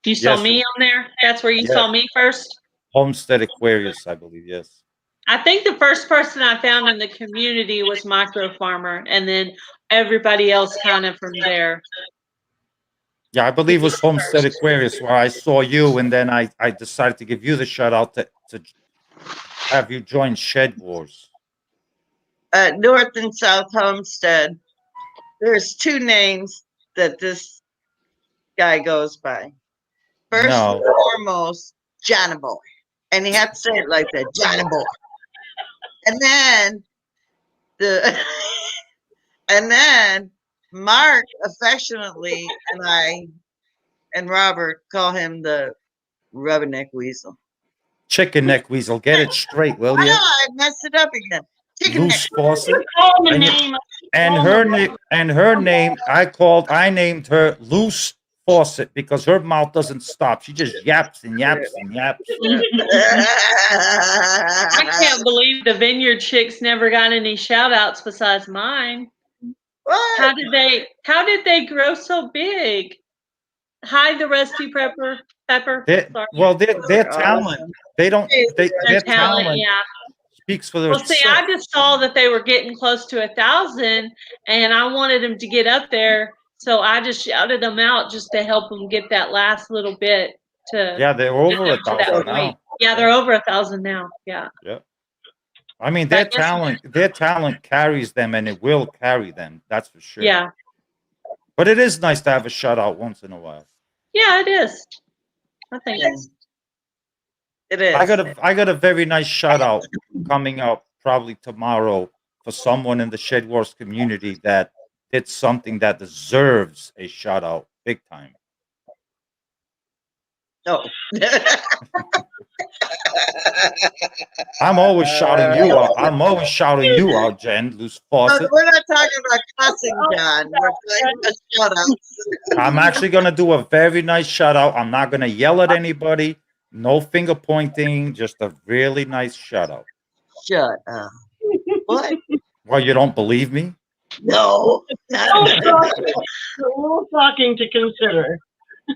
You saw yes. me on there? That's where you saw me first? Homestead Aquarius, I believe, yes. I think the first person I found in the community was Micro Farmer, and then everybody else kind of from there. Yeah, I believe it was Homestead Aquarius where I saw you, and then I decided to give you the shout out to have you join Shed Wars. North and South Homestead. There's two names that this guy goes by. First and foremost, Johnny Boy. And you have to say it like that, Johnny Boy. And then Mark affectionately and Robert call him the Rubberneck Weasel. Chicken Neck Weasel, get it straight, will I know, you? I messed it up again. Chicken Loose Neck. faucet. call him a And you- name. And her name, I named her Loose Faucet because her mouth doesn't stop. She just yaps and yaps and yaps. I can't believe the Vineyard Chicks never got any shout outs besides mine. What? How did they grow so big? Hi, the Rusty Pepper. Their talent. Their Their talent, talent yeah. speaks for Well, see, themselves. I just saw that they were getting close to 1,000, and I wanted them to get up there, so I just shouted them out just to help them get that last little bit to. Yeah, they're over get them to that 1,000 point. now. Yeah, they're over 1,000 now. Yeah. Yeah. I mean, But I guess- their talent carries them, and it will carry them. That's for sure. Yeah. But it is nice to have a shutout once in a while. Yeah, it is. I think It is. I got a very nice shout out coming up probably tomorrow for someone in the Shed Wars community that did something that deserves a shout out big time. No. I'm always shouting you out. I'm always shouting you out, Jen, loose faucet. We're not talking about cussing, John. We're talking about shout outs. I'm actually gonna do a very nice shout out. I'm not gonna yell at anybody. No finger pointing, just a really nice shout out. Shut up. What? Well, you don't believe me? No. A little shocking to consider.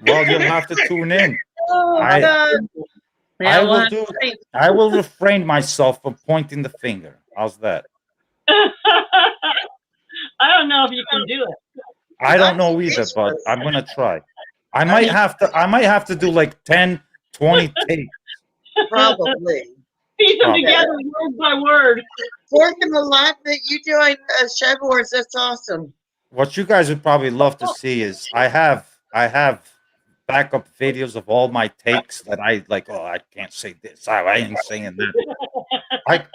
Well, you'll have to tune in. Oh, I- God. Yeah, I we'll will have do. to see. I will refrain myself from pointing the finger. How's that? I don't know if you can do it. I don't know either, but I'm gonna try. I might have to do like 10, 20 takes. Probably. Piece them Okay. together word by word. Working a lot that you joined Shed Wars. That's awesome. What you guys would probably love to see is I have backup videos of all my takes that I like. Oh, I can't say this. I ain't saying that.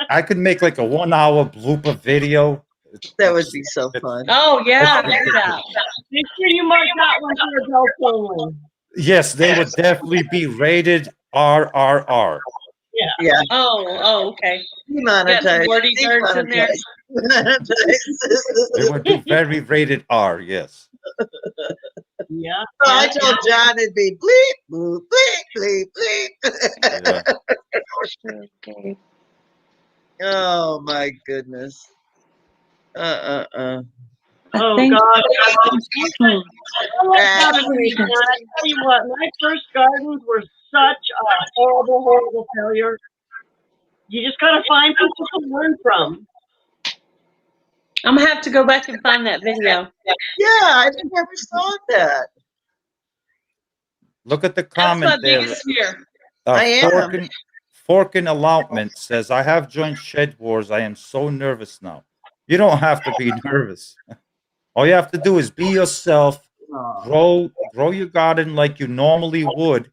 I could make like a 1 hour blooper video. That would be so fun. Oh yeah, It's- do that. Make sure you mark that one for adults only. Yes, they would definitely be rated RRR. Yeah. Oh, okay. Got some Demonetized. wordy words in there. They would be very rated R. Yes. Yeah. I told John it'd be bleep, bloop, bleep, bleep, bleep. Yeah. Oh my goodness. Oh think- God. Hmm. I like gardening, man. I tell you what, my first gardens were such a horrible, horrible failure. You just gotta find people to learn from. I'm gonna have to go back and find that video. Yeah, I never saw that. Look at the That's my comment there. biggest fear. I am. Forkin Allotment says, I have joined Shed Wars. I am so nervous now. You don't have to be nervous. All you have to do is be yourself, grow your garden like you normally would,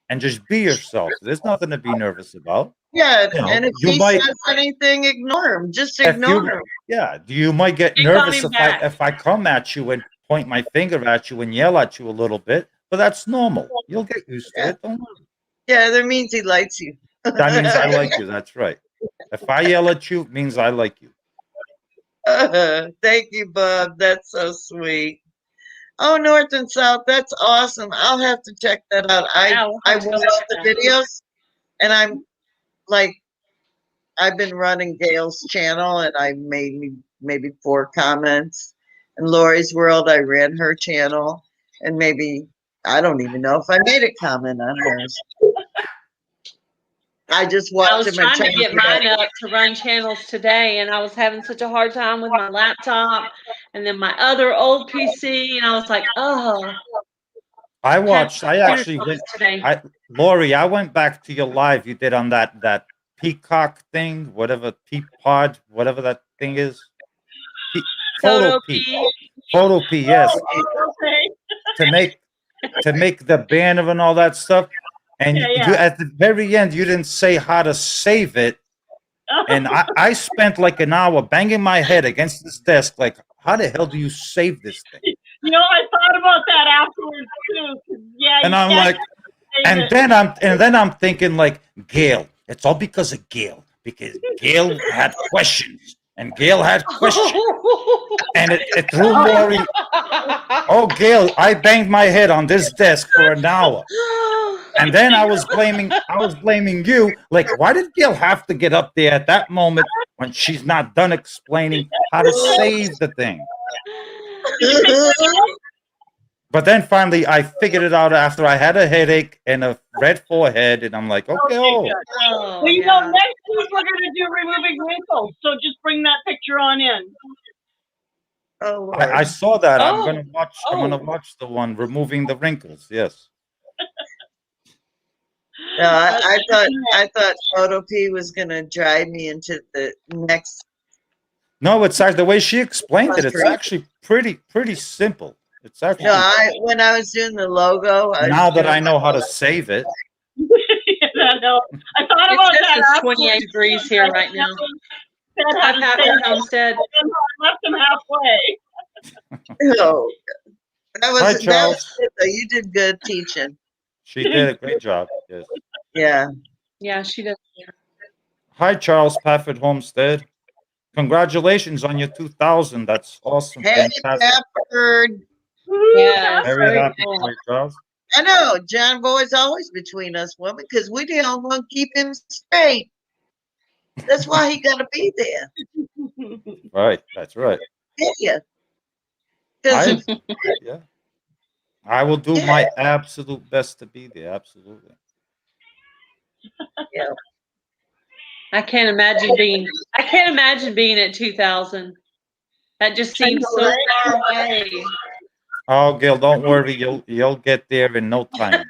and just be yourself. There's nothing to be nervous about. Yeah, You know, and if you he might- says anything, ignore him. Just If ignore you- him. Yeah, you might get Keep coming nervous back. if I come at you and point my finger at you and yell at you a little bit, but that's normal. You'll get used to it. Don't worry. Yeah, that means he likes you. That means I like you. That's right. If I yell at you, it means I like you. Thank you, Bob. That's so sweet. Oh, North and South, that's awesome. I'll have to check that out. I I'll have to love check the that out. videos, and I'm like, I've been running Gail's channel, and I made maybe 4 comments. And Lori's World, I ran her channel, and maybe I don't even know if I made a comment on hers. I just watched I was him and trying to get checked mine it out. up to run channels today, and I was having such a hard time with my laptop and then my other old PC, and I was like, oh. I actually went, today. Lori, I went back to your live you did on that peacock thing, whatever Peapod, whatever that thing is. Photo P. P. Photo P, yes. Okay. to make the banner and all that stuff. And Yeah. you at the very end, you didn't say how to save it. And I spent like an hour banging my head against this desk, like, how the hell do you save this thing? You know, I thought about that afterwards too. 'Cause, yeah. And you I'm can't like, say and that. then I'm thinking like, Gail, it's all because of Gail, because Gail had questions, and Gail had questions, and it threw Lori. Oh, Gail, I banged my head on this desk for an hour. And then I was blaming you. Like, why did Gail have to get up there at that moment when she's not done explaining how to save the thing? But then finally, I figured it out after I had a headache and a red forehead, and I'm like, okay, oh. Good. Oh, Well, you yeah. know, next week we're gonna do removing wrinkles, so just bring that picture on in. Oh, Lord. I saw that. I'm Oh. gonna watch. I'm gonna watch the one removing the wrinkles. Yes. No, I thought Photo P was gonna drive me into the next. No, it's actually the way she explained it. It's actually pretty simple. It's actually No, when I was doing the logo, now that I know how to save it. I know. I thought It about says that. it's 28 degrees here right now. I've had it, Homestead. I left them halfway. No, that Hi, was Charles. good, though. You did good teaching. She did a great job. Yes. Yeah. Yeah, she does. Hi, Charles Pafford Homestead. Congratulations on your 2000. That's awesome. Hey, Fantastic. Peppered. Yeah, Very very happy cool. for you, Charles. I know John Boy's always between us women because we don't want to keep him straight. That's why he got to be there. Right. That's right. Yeah. Because Yeah. I will do my absolute best to be there. Absolutely. yeah. I can't imagine being at 2000. That just seems so far away. Oh, Gail, don't worry. You'll get there in no time.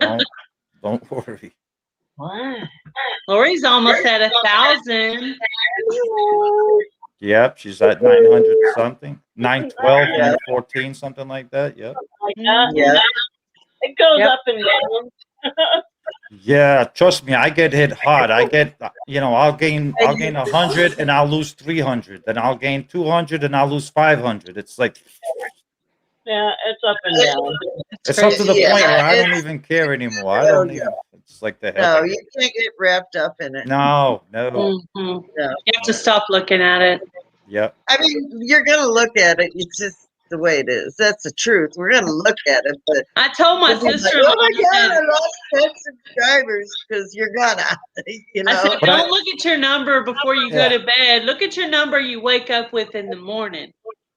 Don't worry. What? Lori's almost at 1,000. Yep, she's at 900 something, 912, 914, something like that. Yep. Like that. Yeah. It goes Yep. up and down. Yeah, trust me, I get hit hard. I get, I'll gain 100 and I'll lose 300. Then I'll gain 200 and I'll lose 500. It's like Yeah, it's up and down. it's up to the Yeah, point where I don't it's- even care anymore. I don't even. It's like the No, heck. you can't get wrapped up in it. No. Mhm. No. You have to stop looking at it. Yep. I mean, you're going to look at it. It's just the way it is. That's the truth. We're going to look at it. But I told my you'll be like, sister-in-law, oh my God, I I said, lost 10 subscribers because you're gonna, you I know. said, But I- don't look at your number before you Yeah. go to bed. Look at your number you wake up with in the morning.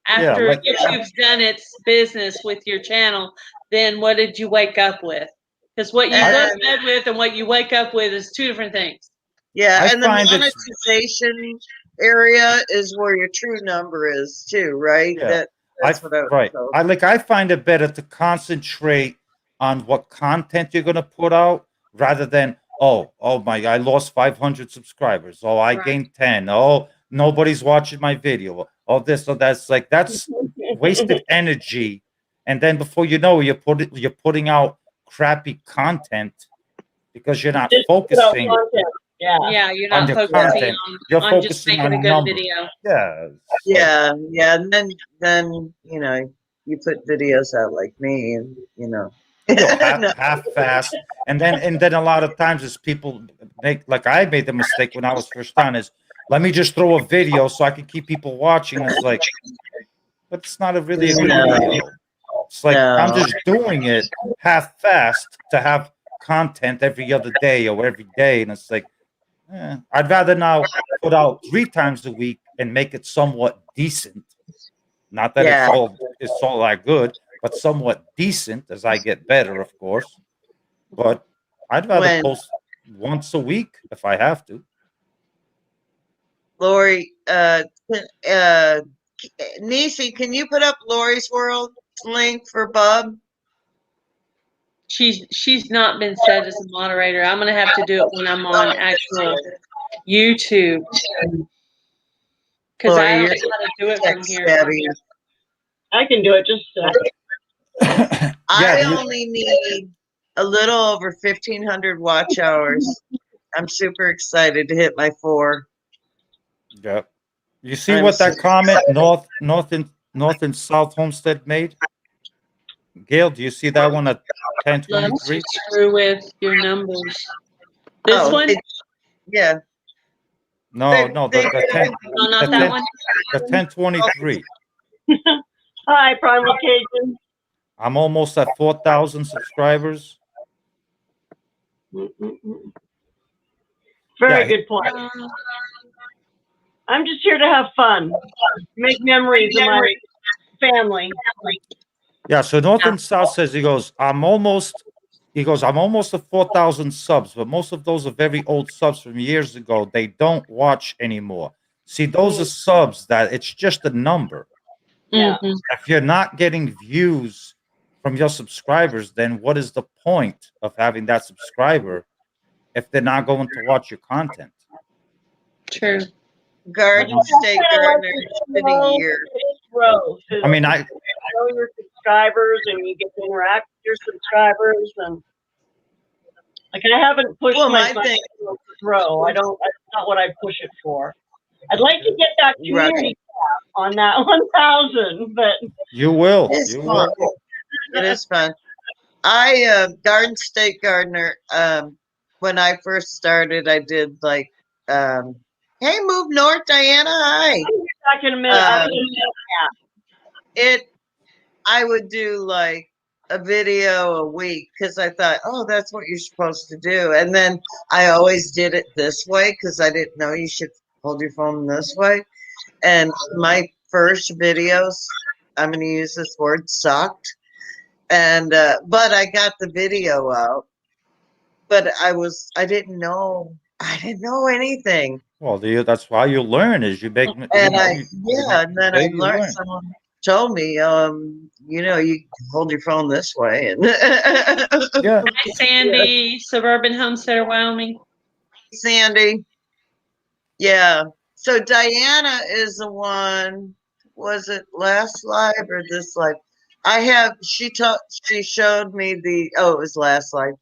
Yeah, After like- YouTube's done its business with your channel, then what did you wake up with? Because what you go to bed with and what you wake up with is two different things. Yeah, I and the find it's- monetization area is where your true number is too, right? Yeah. That's what I was Right. told. I find it better to concentrate on what content you're gonna put out rather than oh my I lost 500 subscribers. Oh, I Right. gained 10. Oh, nobody's watching my video. Oh, this or that's like that's wasted energy. And then before you know you're putting out crappy content because you're not Just focusing. Yeah. Yeah, you're On not your focusing content. on, You're on just focusing making a on good numbers. video. Yeah. Yeah, and then you put videos out like me, and half fast, and then a lot of times as people make like I made the mistake when I was first on is let me just throw a video so I can keep people watching. It's like, but it's not really a good video. It's like I'm just doing it half fast to have content every other day or every day, and it's like I'd rather now put out 3 times a week and make it somewhat decent. Not that it's all that good, but somewhat decent as I get better, of course. But I'd rather post once a week if I have to. Lorrie, Nisi, can you put up Lorrie's World link for Bub? She's not been set as a moderator. I'm gonna have to do it when I'm on actual YouTube. Because I don't know how to do it from here. I can do it. Just I only need a little over 1,500 watch hours. I'm super excited to hit my 4. Yeah. You see what that comment North and South Homestead made? Gail, do you see that one at Love 1023? to screw with your numbers. This one? Yeah. No, the 10. No, not the that 10 one. The 1023. Hi, Primal Cajun. I'm almost at 4,000 subscribers. Very good point. I'm just here to have fun, make memories of my family. Yeah, so North and South says I'm almost at 4,000 subs, but most of those are very old subs from years ago. They don't watch anymore. See, those are subs that it's just a number. Yeah. If you're not getting views from your subscribers, then what is the point of having that subscriber if they're not going to watch your content. True. Garden State Gardener, it's been a year. Grow. I mean, I Know your subscribers and you get to interact with your subscribers and like I haven't pushed Well, my my thing- to grow. I don't. That's not what I push it for. I'd like to get that community cap on that 1,000, but you will. It's You fun. will. It is fun. Garden State Gardener, when I first started, I did like, hey, move north, Diana, hi. I'll be back in a minute. I would do like a video a week because I thought, oh, that's what you're supposed to do. And then I always did it this way because I didn't know you should hold your phone this way. And my first videos, I'm going to use this word, sucked. And but I got the video out. But I didn't know anything. Well, that's why you learn is you make. And you and then I you learned. learn. Someone told me, you hold your phone this way, and Yeah. Hi, Sandy, Suburban Homesteader, Wyoming. Sandy, yeah. So Diana is the one. Was it last live or this live? She showed me it was last live,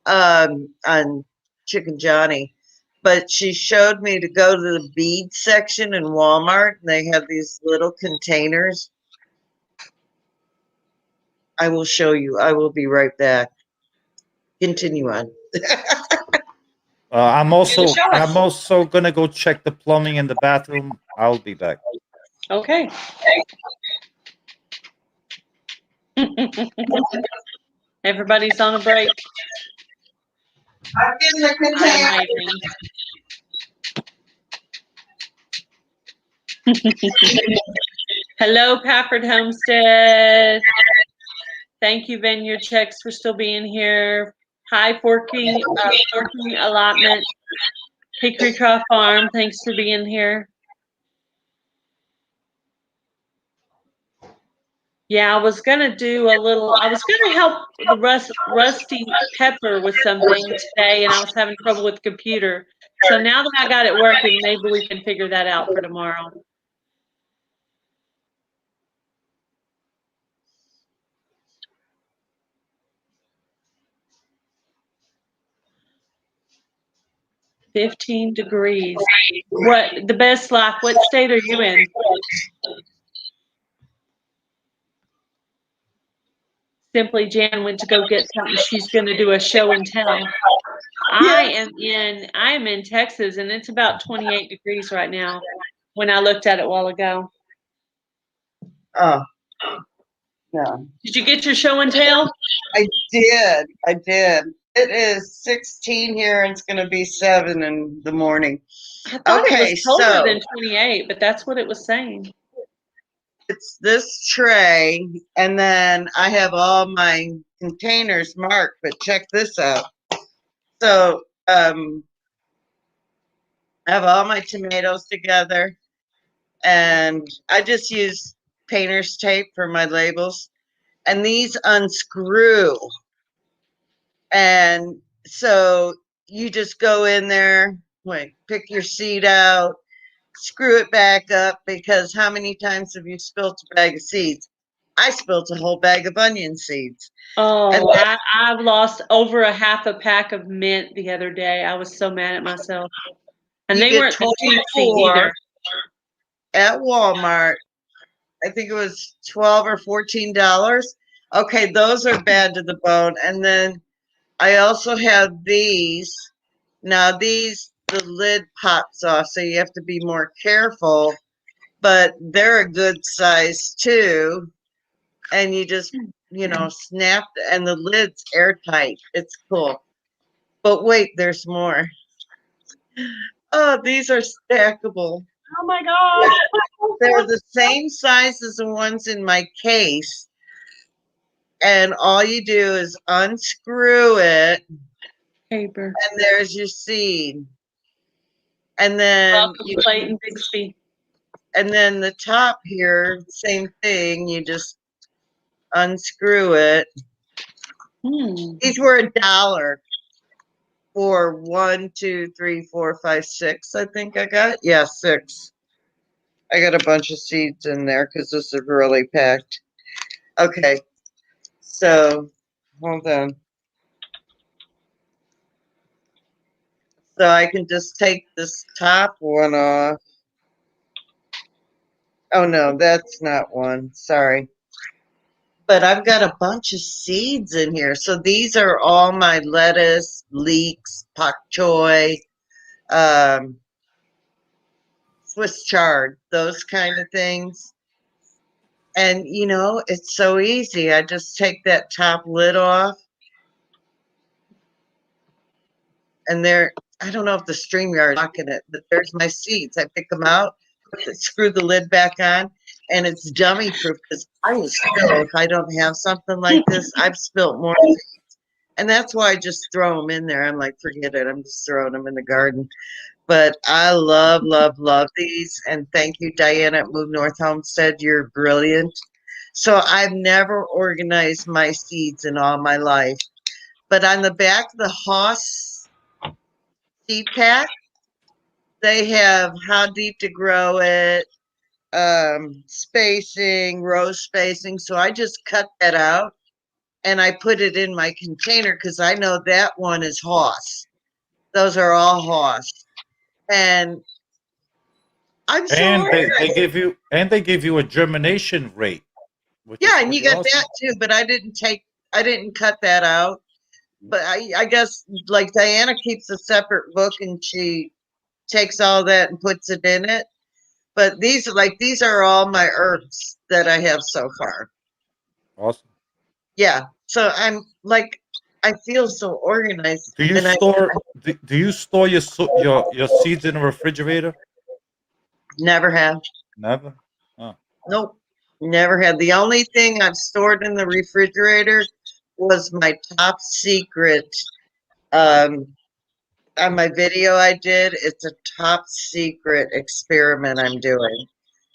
on Chicken Johnny. But she showed me to go to the bead section in Walmart, and they have these little containers. I will show you. I will be right back. Continue on. I'm also gonna go check the plumbing in the bathroom. I'll be back. Okay. Everybody's on a break. I'm in the container. Hello, Pafford Homestead. Thank you, Vineyard Checks, for still being here. Hi, Forking Allotment, Hickory Croft Farm. Thanks for being here. Yeah, I was gonna help the Rusty Pepper with something today, and I was having trouble with the computer. So now that I got it working, maybe we can figure that out for tomorrow. $15 degrees. What the best life? What state are you in? Simply Jan went to go get something. She's going to do a show and tell. I am in Texas, and it's about 28 degrees right now. When I looked at it a while ago. Oh, no. Did you get your show and tell? I did. It is 16 here, and it's going to be 7 in the morning. I thought Okay, it was colder so- than 28, but that's what it was saying. It's this tray, and then I have all my containers marked, but check this out. So, I have all my tomatoes together, and I just use painter's tape for my labels, and these unscrew. And so you just go in there, pick your seed out, screw it back up, because how many times have you spilt a bag of seeds? I spilt a whole bag of onion seeds. Oh, I've lost over a half a pack of mint the other day. I was so mad at myself. And You they get weren't the cheap 24 either. at Walmart. I think it was $12 or $14. Okay, those are bad to the bone. And then I also have these. Now these, the lid pops off, so you have to be more careful, but they're a good size too. And you just, snap, and the lid's airtight. It's cool. But wait, there's more. Oh, these are stackable. Oh my gosh. They're the same size as the ones in my case. And all you do is unscrew it, Paper. and there's your seed. And then Welcome, Clayton Bixby. and then the top here, same thing. You just unscrew it. These were $1. for 1, 2, 3, 4, 5, 6. I think I got. Yeah, 6. I got a bunch of seeds in there because this is really packed. Okay, so hold on. So I can just take this top one off. Oh no, that's not one. Sorry. But I've got a bunch of seeds in here. So these are all my lettuce, leeks, pak choy, Swiss chard, those kind of things. And you know, it's so easy. I just take that top lid off. And there, I don't know if the StreamYard is locking it, but there's my seeds. I pick them out, screw the lid back on, and it's dummy proof because I will spill if I don't have something like this. I've spilt more seeds. And that's why I just throw them in there. I'm like, forget it. I'm just throwing them in the garden. But I love, love, love these. And thank you, Diana at Move North Homestead. You're brilliant. So I've never organized my seeds in all my life. But on the back of the Hoss seed pack, they have how deep to grow it, spacing, row spacing. So I just cut that out and I put it in my container because I know that one is Hoss. Those are all Hoss. And I'm so And they organized. give you a germination rate. Which is Yeah, and you pretty got awesome. that too, but I didn't cut that out. But I guess like Diana keeps a separate book and she takes all that and puts it in it. But these are all my herbs that I have so far. Awesome. Yeah. So I'm like, I feel so organized. Do you And store do you store your seeds in a refrigerator? never have. Never. Oh. Nope. Never had. The only thing I've stored in the refrigerator was my top secret. On my video I did, it's a top secret experiment I'm doing.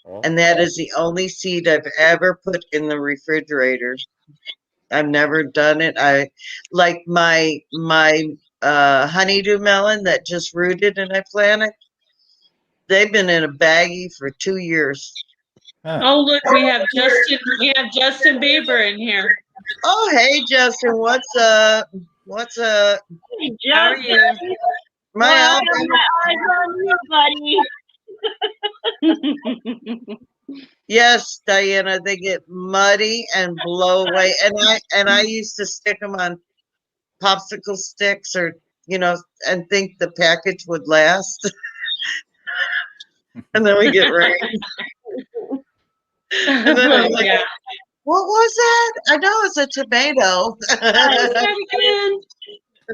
Oh. And that is the only seed I've ever put in the refrigerator. I've never done it. I like my honeydew melon that just rooted and I planted. They've been in a baggie for 2 years. Huh. Oh, look, we have Justin Bieber in here. Oh, hey Justin, what's up? What's up? Hey, How are Justin. you? My Well, I album. have my eyes on you, buddy. Yes, Diana, they get muddy and blow away. And I used to stick them on popsicle sticks or and think the package would last. And then we get rain. And then I'm like, Yeah. what was that? I know it's a tomato.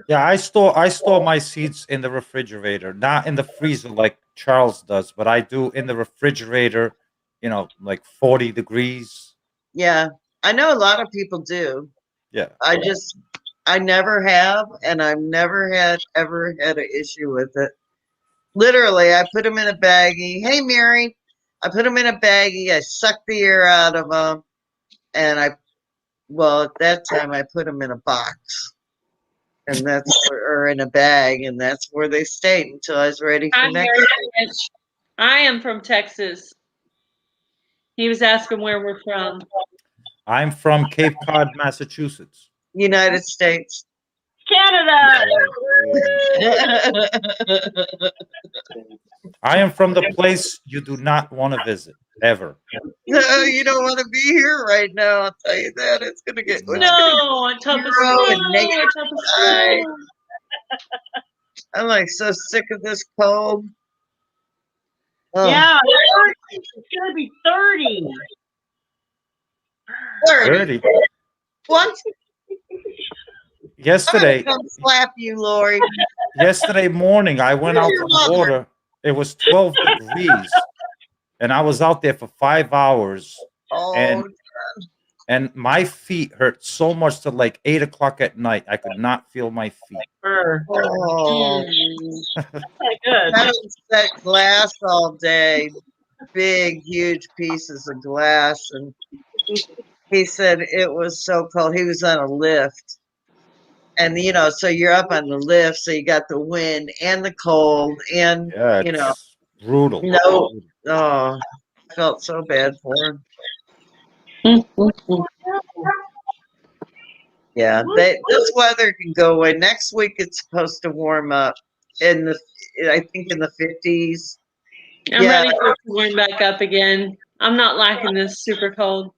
Yeah, I store my seeds in the refrigerator, not in the freezer like Charles does, but I do in the refrigerator, like 40 degrees. Yeah, I know a lot of people do. Yeah. I never have, and I've never ever had an issue with it. Literally, I put them in a baggie. Hey, Mary, I put them in a baggie. I suck the air out of them, and at that time I put them in a box, and or in a bag, and that's where they stayed until I was ready for Hi, next. Mary. I am from Texas. He was asking where we're from. I'm from Cape Cod, Massachusetts. United States. Canada. I am from the place you do not want to visit ever. No, you don't want to be here right now. I'll tell you that. It's gonna get No, on top of snow. I'm like so sick of this cold. Oh. Yeah, it's gonna be 30. 30. What? Yesterday, I'm gonna come slap you, Lorrie. yesterday morning, I went out to the water. It was 12 degrees, and I was out there for 5 hours. Oh, And my feet hurt so much till like 8 o'clock at night. I could not feel my feet. oh. Good. I was that glass all day, big, huge pieces of glass, and he said it was so cold. He was on a lift, And so you're up on the lift, so you got the wind and the cold, and Yeah, it's brutal. no, oh, I felt so bad for him. Yeah, this weather can go away. Next week it's supposed to warm up I think in the 50s. I'm Yeah. ready for it to warm back up again. I'm not liking this super cold.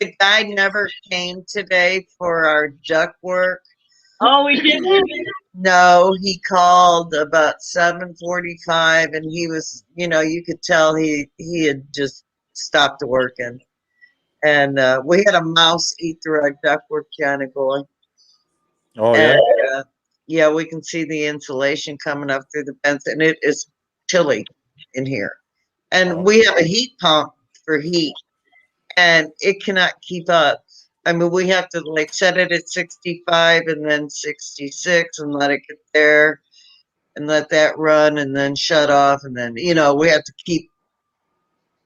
The guy never came today for our duck work. Oh, we didn't? No, he called about 7:45, and he was, you could tell he had just stopped working. And we had a mouse eat through our ductwork, Johnny boy. Oh, yeah? And, yeah, we can see the insulation coming up through the vents, and it is chilly in here. And we have a heat pump for heat, and it cannot keep up. I mean, we have to like set it at 65 and then 66 and let it get there and let that run and then shut off. And then, we have to keep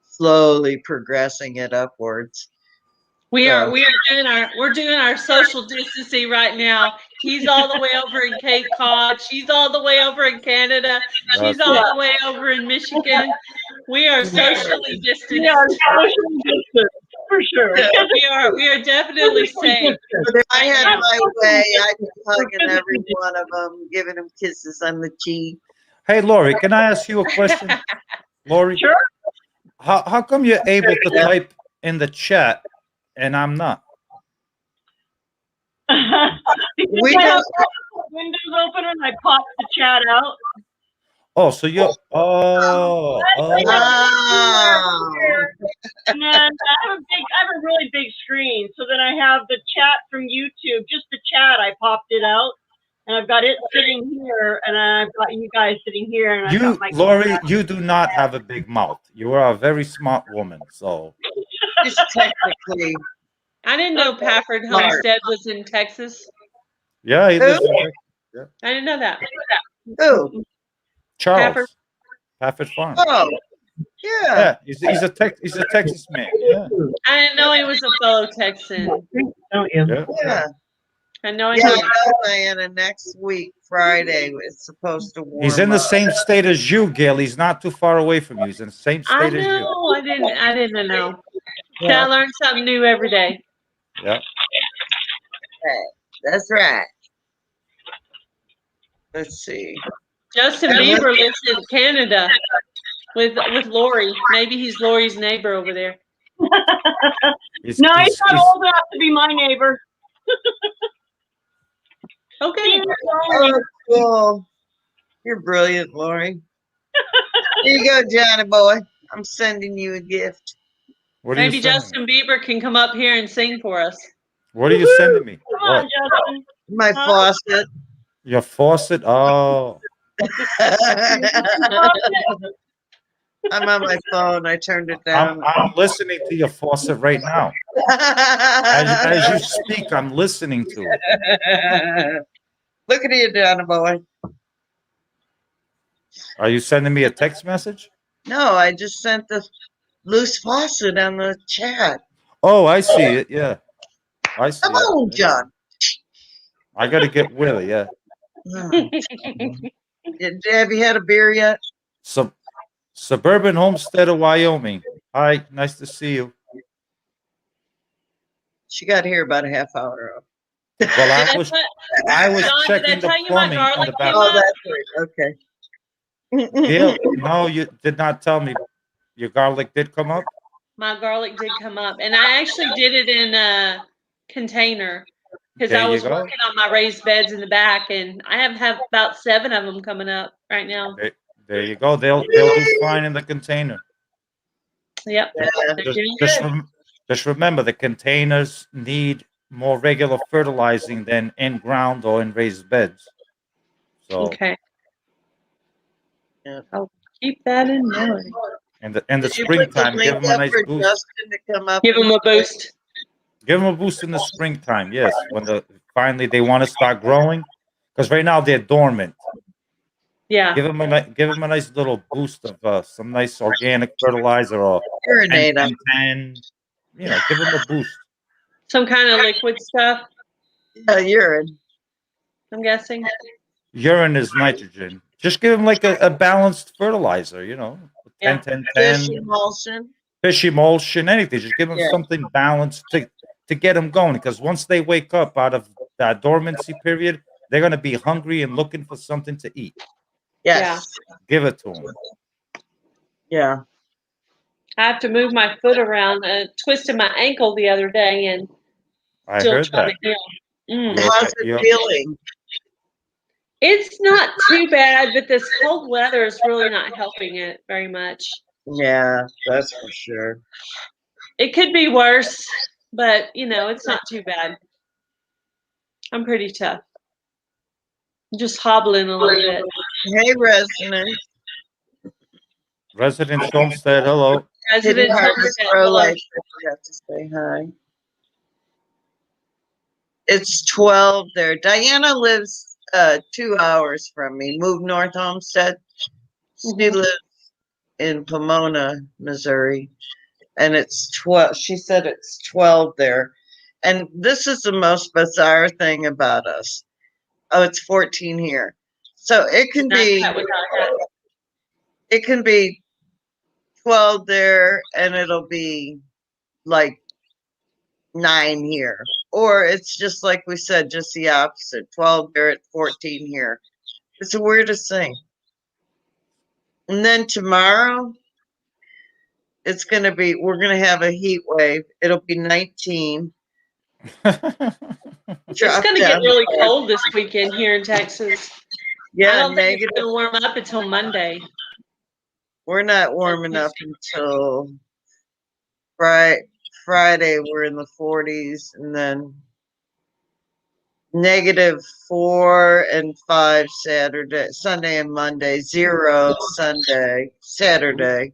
slowly progressing it upwards. We're doing our social distancing right now. He's all the way over in Cape Cod. She's all the way over in Canada. She's all the way over in Michigan. We are socially distanced. Yeah, socially distant, for sure. We are definitely safe. But if I had my way, I'd be hugging every one of them, giving them kisses on the cheek. Hey, Lorrie, can I ask you a question? Lorrie? Sure. How come you're able to type in the chat and I'm not? We I have don't. windows open and I pop the chat out. Oh, so you're Wow. And then I have a really big screen. So then I have the chat from YouTube, just the chat. I popped it out, and I've got it sitting here, and I've got you guys sitting here. And I've got my Lorrie, you do not have a big mouth. You are a very smart woman. So Just technically. I didn't know Pafford Homestead was in Texas. yeah, he lives I didn't know that. Who? Charles Pafford Farm. Oh, yeah. He's a Texas man. Yeah. I didn't know he was a fellow Texan. Don't you? Yeah. I know he Yeah, was. Diana, next week, Friday, it's supposed to warm He's in the up. same state as you, Gail. He's not too far away from you. He's in the same I state as you. know. I didn't know. Yeah. I learn something new every day. Yeah. That's right. Let's see. Justin Bieber lives in Canada with Lorrie. Maybe he's Lorrie's neighbor over there. No, he's not old enough to be my neighbor. Okay. Oh, cool. You're brilliant, Lorrie. Here you go, Johnny boy. I'm sending you a gift. What are Maybe you sending Justin me? Bieber can come up here and sing for us. What are you sending me? Come on, What? Justin. My faucet. Your faucet? Oh. I'm on my phone. I turned it down. I'm listening to your faucet right now. As you speak, I'm listening to it. Look at you, Johnny boy. Are you sending me a text message? No, I just sent the loose faucet on the chat. Oh, I see it. Yeah. I see Come on, it. John. I got to get with it. Yeah. Have you had a beer yet? Suburban Homestead of Wyoming. Hi, nice to see you. She got here about a half hour ago. Well, I was John, checking did I the tell you my plumbing in garlic the came back. Oh, up? that's right. Okay. Gail, no, you did not tell me. Your garlic did come up? My garlic did come up, and I actually did it in a container because There I you was go. working on my raised beds in the back, and I have about 7 of them coming up right now. There you go. They'll do fine in the container. Yep. Yeah. They're doing good. Just remember, the containers need more regular fertilizing than in ground or in raised beds. So, Okay. Yeah. I'll keep that in mind. in the Did you put the springtime, give link them a up nice for boost. Justin to come up? Give them a boost. Give them a boost in the springtime. Yes, when finally they want to start growing, because right now they're dormant. Yeah. Give them a nice little boost of some nice organic fertilizer or Urinate them. 10, give them a boost. Some kind of liquid stuff. Urine. I'm guessing. Urine is nitrogen. Just give them like a balanced fertilizer, you know, 10, Yeah. 10, Fish 10, emulsion. fish emulsion, anything. Just give them Yeah. something balanced to get them going. Because once they wake up out of that dormancy period, they're going to be hungry and looking for something to eat. Yes. Give it to them. Yeah. I have to move my foot around. Twisted my ankle the other day and I still heard trying that. to heal. Mm. You How's okay? it feeling? It's not too bad, but this cold weather is really not helping it very much. Yeah, that's for sure. It could be worse, but you know, it's not too bad. I'm pretty tough. I'm just hobbling a little bit. Hey, resident. Residence Homestead, hello. Hidden Resident Harvest Homestead, Grow hello. Life. I forgot to say hi. It's 12 there. Diana lives 2 hours from me. Moved North Homestead. She Mhm. lives in Pomona, Missouri. And it's 12. She said it's 12 there. And this is the most bizarre thing about us. Oh, it's 14 here. So it can be That would not happen. it can be 12 there and it'll be like 9 here. Or it's just like we said, just the opposite. 12 there at 14 here. It's the weirdest thing. And then tomorrow, we're going to have a heat wave. It'll be 19. It's going to get really cold this weekend here in Texas. I Yeah, don't think negative. it's going to warm up until Monday. We're not warm enough until Friday. We're in the 40s, and then -4 and 5 Sunday and Monday, 0 Sunday, Saturday.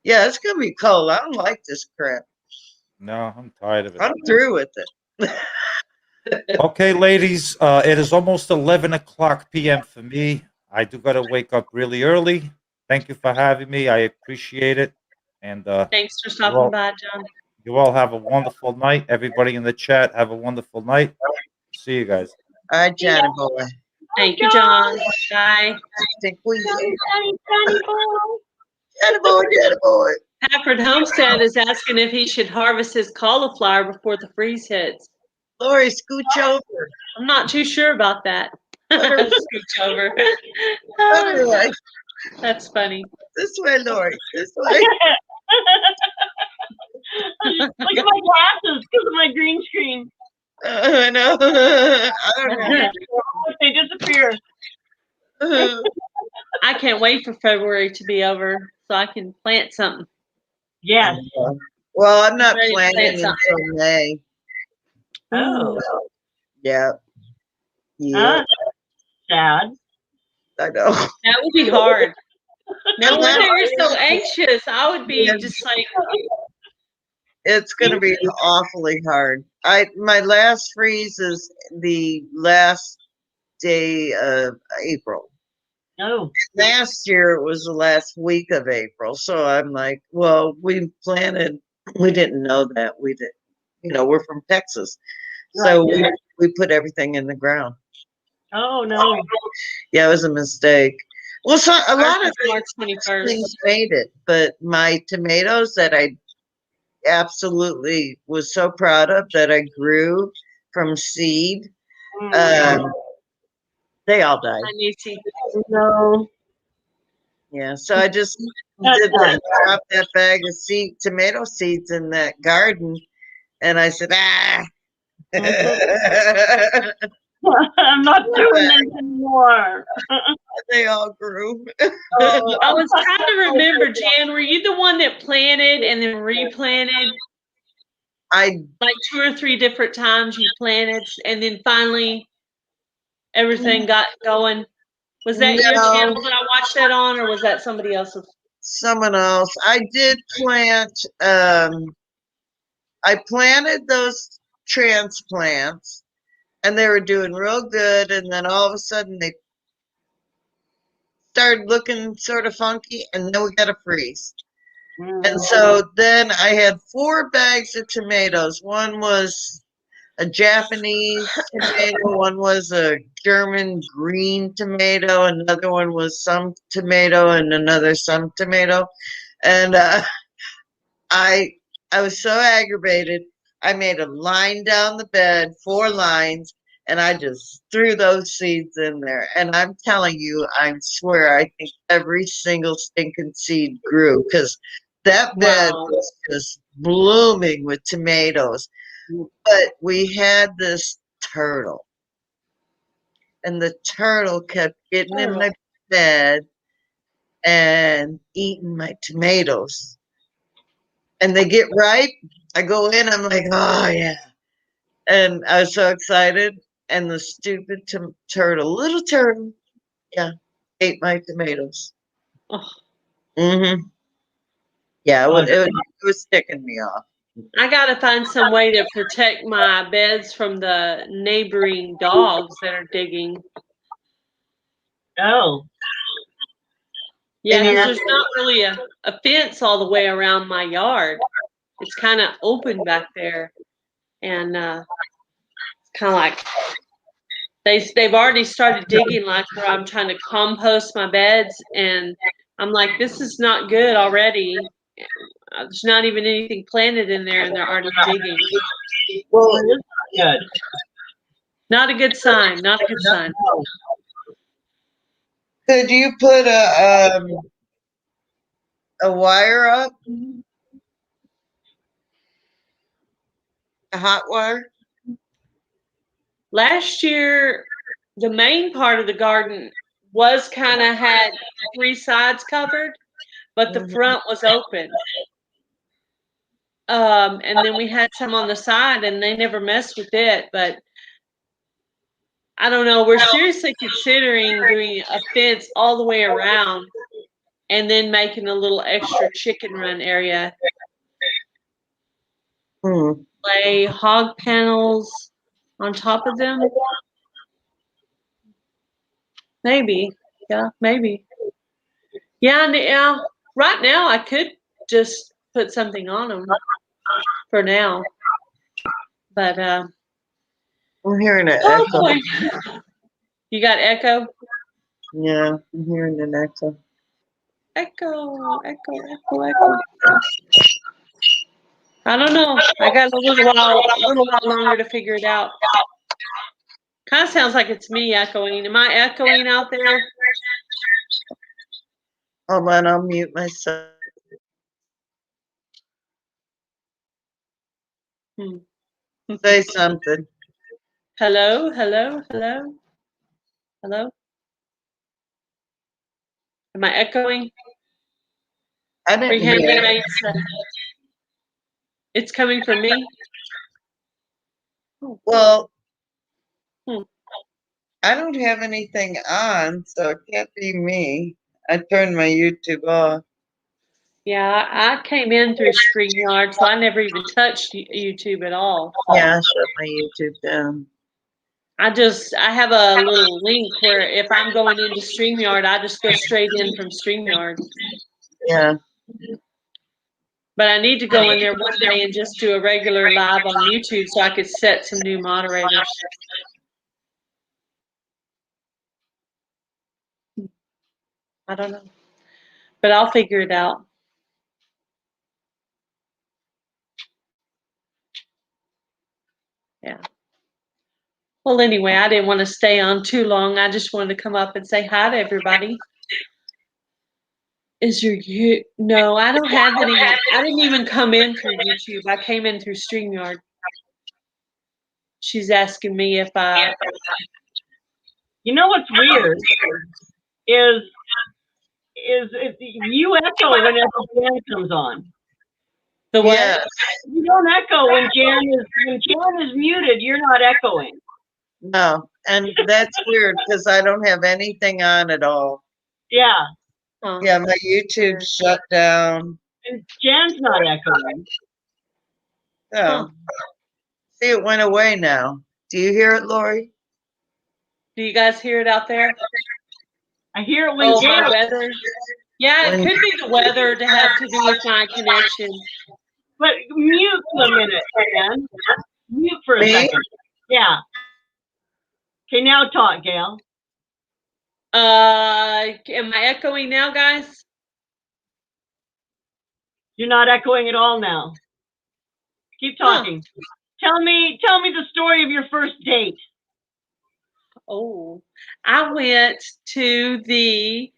Yeah, it's gonna be cold. I don't like this crap. No, I'm tired of it. I'm through with it. Okay, ladies, it is almost 11 o'clock p.m. for me. I do got to wake up really early. Thank you for having me. I appreciate it. And Thanks for stopping by, John. you all have a wonderful night. Everybody in the chat, have a wonderful night. See you guys. All right, Johnny boy. Thank you, John. Bye. Think we Johnny boy. Johnny boy. Packard Homestead is asking if he should harvest his cauliflower before the freeze hits. Lorrie, scooch over. I'm not too sure about that. Scooch over. Other way. That's funny. This way, Lorrie. This way. Look at my glasses because of my green screen. I know. I don't know. They disappear. I can't wait for February to be over so I can plant something. Yes. Well, I'm not Ready to plant planning until something. May. Oh. Yeah. Yeah. Sad. I know. That would be hard. No And wonder then- you're so anxious. I would be Yeah. just like, It's going to be awfully hard. My last freeze is the last day of April. No. Last year it was the last week of April. So I'm like, well, we didn't know that. We did, we're from Texas. So Right. we put everything in the ground. Oh no. Yeah, it was a mistake. Well, a lot of March 21st. things made it, but my tomatoes that I absolutely was so proud of that I grew from seed, they all died. I need to. No. Yeah, so I just That's did fine. drop that bag of tomato seeds in that garden, and I said, I'm not doing this anymore. they all grew. I was trying to remember, Jan, were you the one that planted and then replanted? I Like 2 or 3 different times you planted and then finally everything got going. Was that your No. channel that I watched that on, or was that somebody else's? someone else. I did plant. I planted those transplants, and they were doing real good. And then all of a sudden, they started looking sort of funky, and then we got a freeze. And so then I had 4 bags of tomatoes. One was a Japanese tomato, one was a German green tomato, another one was some tomato, and another some tomato. And I was so aggravated. I made a line down the bed, 4 lines, and I just threw those seeds in there. And I'm telling you, I swear, I think every single stinking seed grew because that bed Wow. was just blooming with tomatoes. But we had this turtle, and the turtle kept getting in my bed and eating my tomatoes. And they get ripe. I go in, I'm like, oh yeah. And I was so excited. And the stupid turtle, little turtle, yeah, ate my tomatoes. Oh, Mm-hmm. Yeah, it was ticking me off. I gotta find some way to protect my beds from the neighboring dogs that are digging. Oh, Yeah, And because you're- there's not really a fence all the way around my yard. It's kind of open back there, and it's kind of like they've already started digging like where I'm trying to compost my beds, and I'm like, this is not good already. There's not even anything planted in there, and they're already digging. Well, that is not good. Not a good sign. Not a good sign. could you put a wire up? A hot wire? Last year, the main part of the garden was kind of had 3 sides covered, but the front was open. And then we had some on the side, and they never messed with it. But I don't know. We're seriously considering doing a fence all the way around, and then making a little extra chicken run area. Lay hog panels on top of them. Maybe. Yeah, maybe. Yeah. Right now, I could just put something on them for now. But I'm hearing an oh echo. boy, you got echo, Yeah, I'm hearing an echo. echo. I don't know. I got a little while longer to figure it out. Kind of sounds like it's me echoing. Am I echoing out there? Hold on, I'll mute myself. Say something. Hello. Am I echoing? I didn't hear Freehandly it. makes it's coming from me. Well, Hmm. I don't have anything on, so it can't be me. I turned my YouTube off. Yeah, I came in through StreamYard, so I never even touched YouTube at all. Yeah, I shut my YouTube down. I have a little link where if I'm going into StreamYard, I just go straight in from StreamYard. Yeah. But I need to go in there one day and just do a regular live on YouTube so I could set some new moderators. I don't know. But I'll figure it out. Yeah. Well, anyway, I didn't want to stay on too long. I just wanted to come up and say hi to everybody. No, I don't have any. I didn't even come in through YouTube. I came in through StreamYard. She's asking me if I. You know what's weird is you echo whenever Jan comes on. The what? Yeah. You don't echo when Jan is muted. You're not echoing. No, and that's weird because I don't have anything on at all. Yeah, Oh. Yeah, my YouTube shut down. and Jan's not echoing. Oh. See, it went away now. Do you hear it, Lorrie? Do you guys hear it out there? I hear it when Oh, Jan. my weather. Yeah, it When- could be the weather to have to do with my connection. But mute for a minute, Jan. Mute for a Me? second. Yeah. Okay, now talk, Gail. Am I echoing now, guys? You're not echoing at all now. Keep talking. Tell me the story of your first date. Oh, I went to the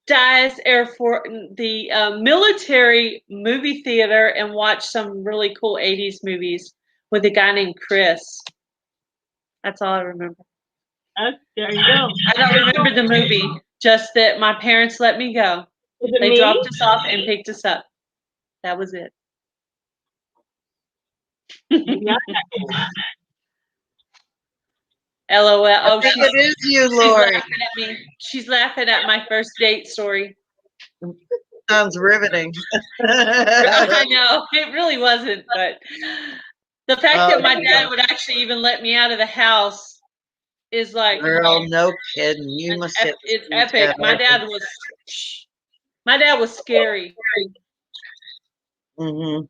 Dias Air Force, the military movie theater, and watched some really cool 80s movies with a guy named Chris. That's all I remember. There you go. I don't remember the movie, just that my parents let me go. Is it They me? dropped us off and picked us up. That was it. Yeah. LOL. Oh, I think it is you, Lori. laughing at me. She's laughing at my first date story. Sounds riveting. I know it really wasn't, but the fact that my dad would actually even let me out of the house is like, Girl, no kidding. You must have. it's epic. My dad was scary. Mm-hmm.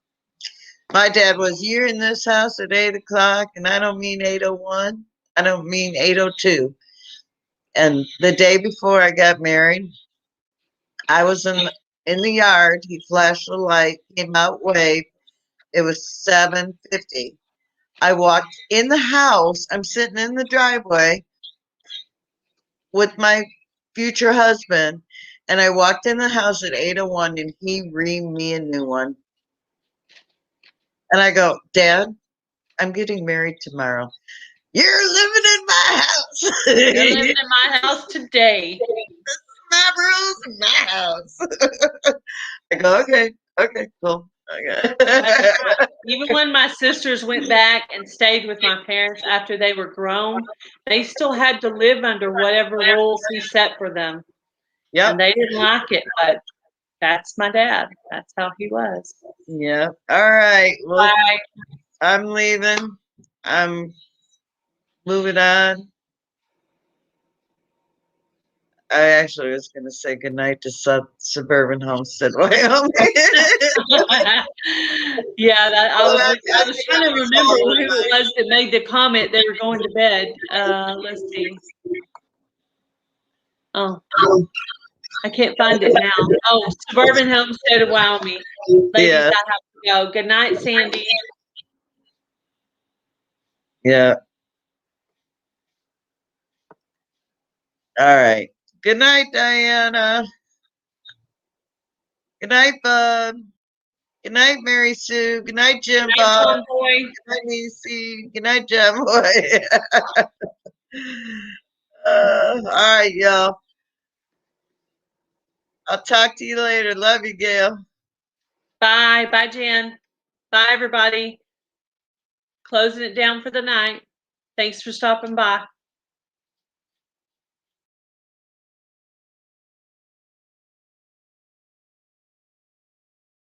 My dad was, you're in this house at 8 o'clock, and I don't mean 8:01. I don't mean 8:02. And the day before I got married, I was in the yard. He flashed a light, came out, waved. It was 7:50. I walked in the house. I'm sitting in the driveway with my future husband, and I walked in the house at 8:01, and he reamed me a new one. And I go, Dad, I'm getting married tomorrow. You're living in my house. You're living in my house today. My rules in my house. I go, okay, cool. Okay. Even when my sisters went back and stayed with my parents after they were grown, they still had to live under whatever rules he set for them. Yep. And they didn't like it, but that's my dad. That's how he was. Yep. All right. Well, Bye. I'm leaving. I'm moving on. I actually was going to say goodnight to Suburban Homestead, Wyoming. Yeah, I was trying to remember who it was that made the comment they were going to bed. Let's see. Oh, I can't find it now. Oh, Suburban Homestead of Wyoming. Ladies, Yeah. I have to go. Good night, Sandy. Yeah. All right. Good night, Diana. Good night, Bub. Good night, Mary Sue. Good night, Jim Good night, Bob. Tom Boy. Good night, Nisi. Good night, Jim Boy. All right, y'all. I'll talk to you later. Love you, Gail. Bye. Bye, Jan. Bye, everybody. Closing it down for the night. Thanks for stopping by.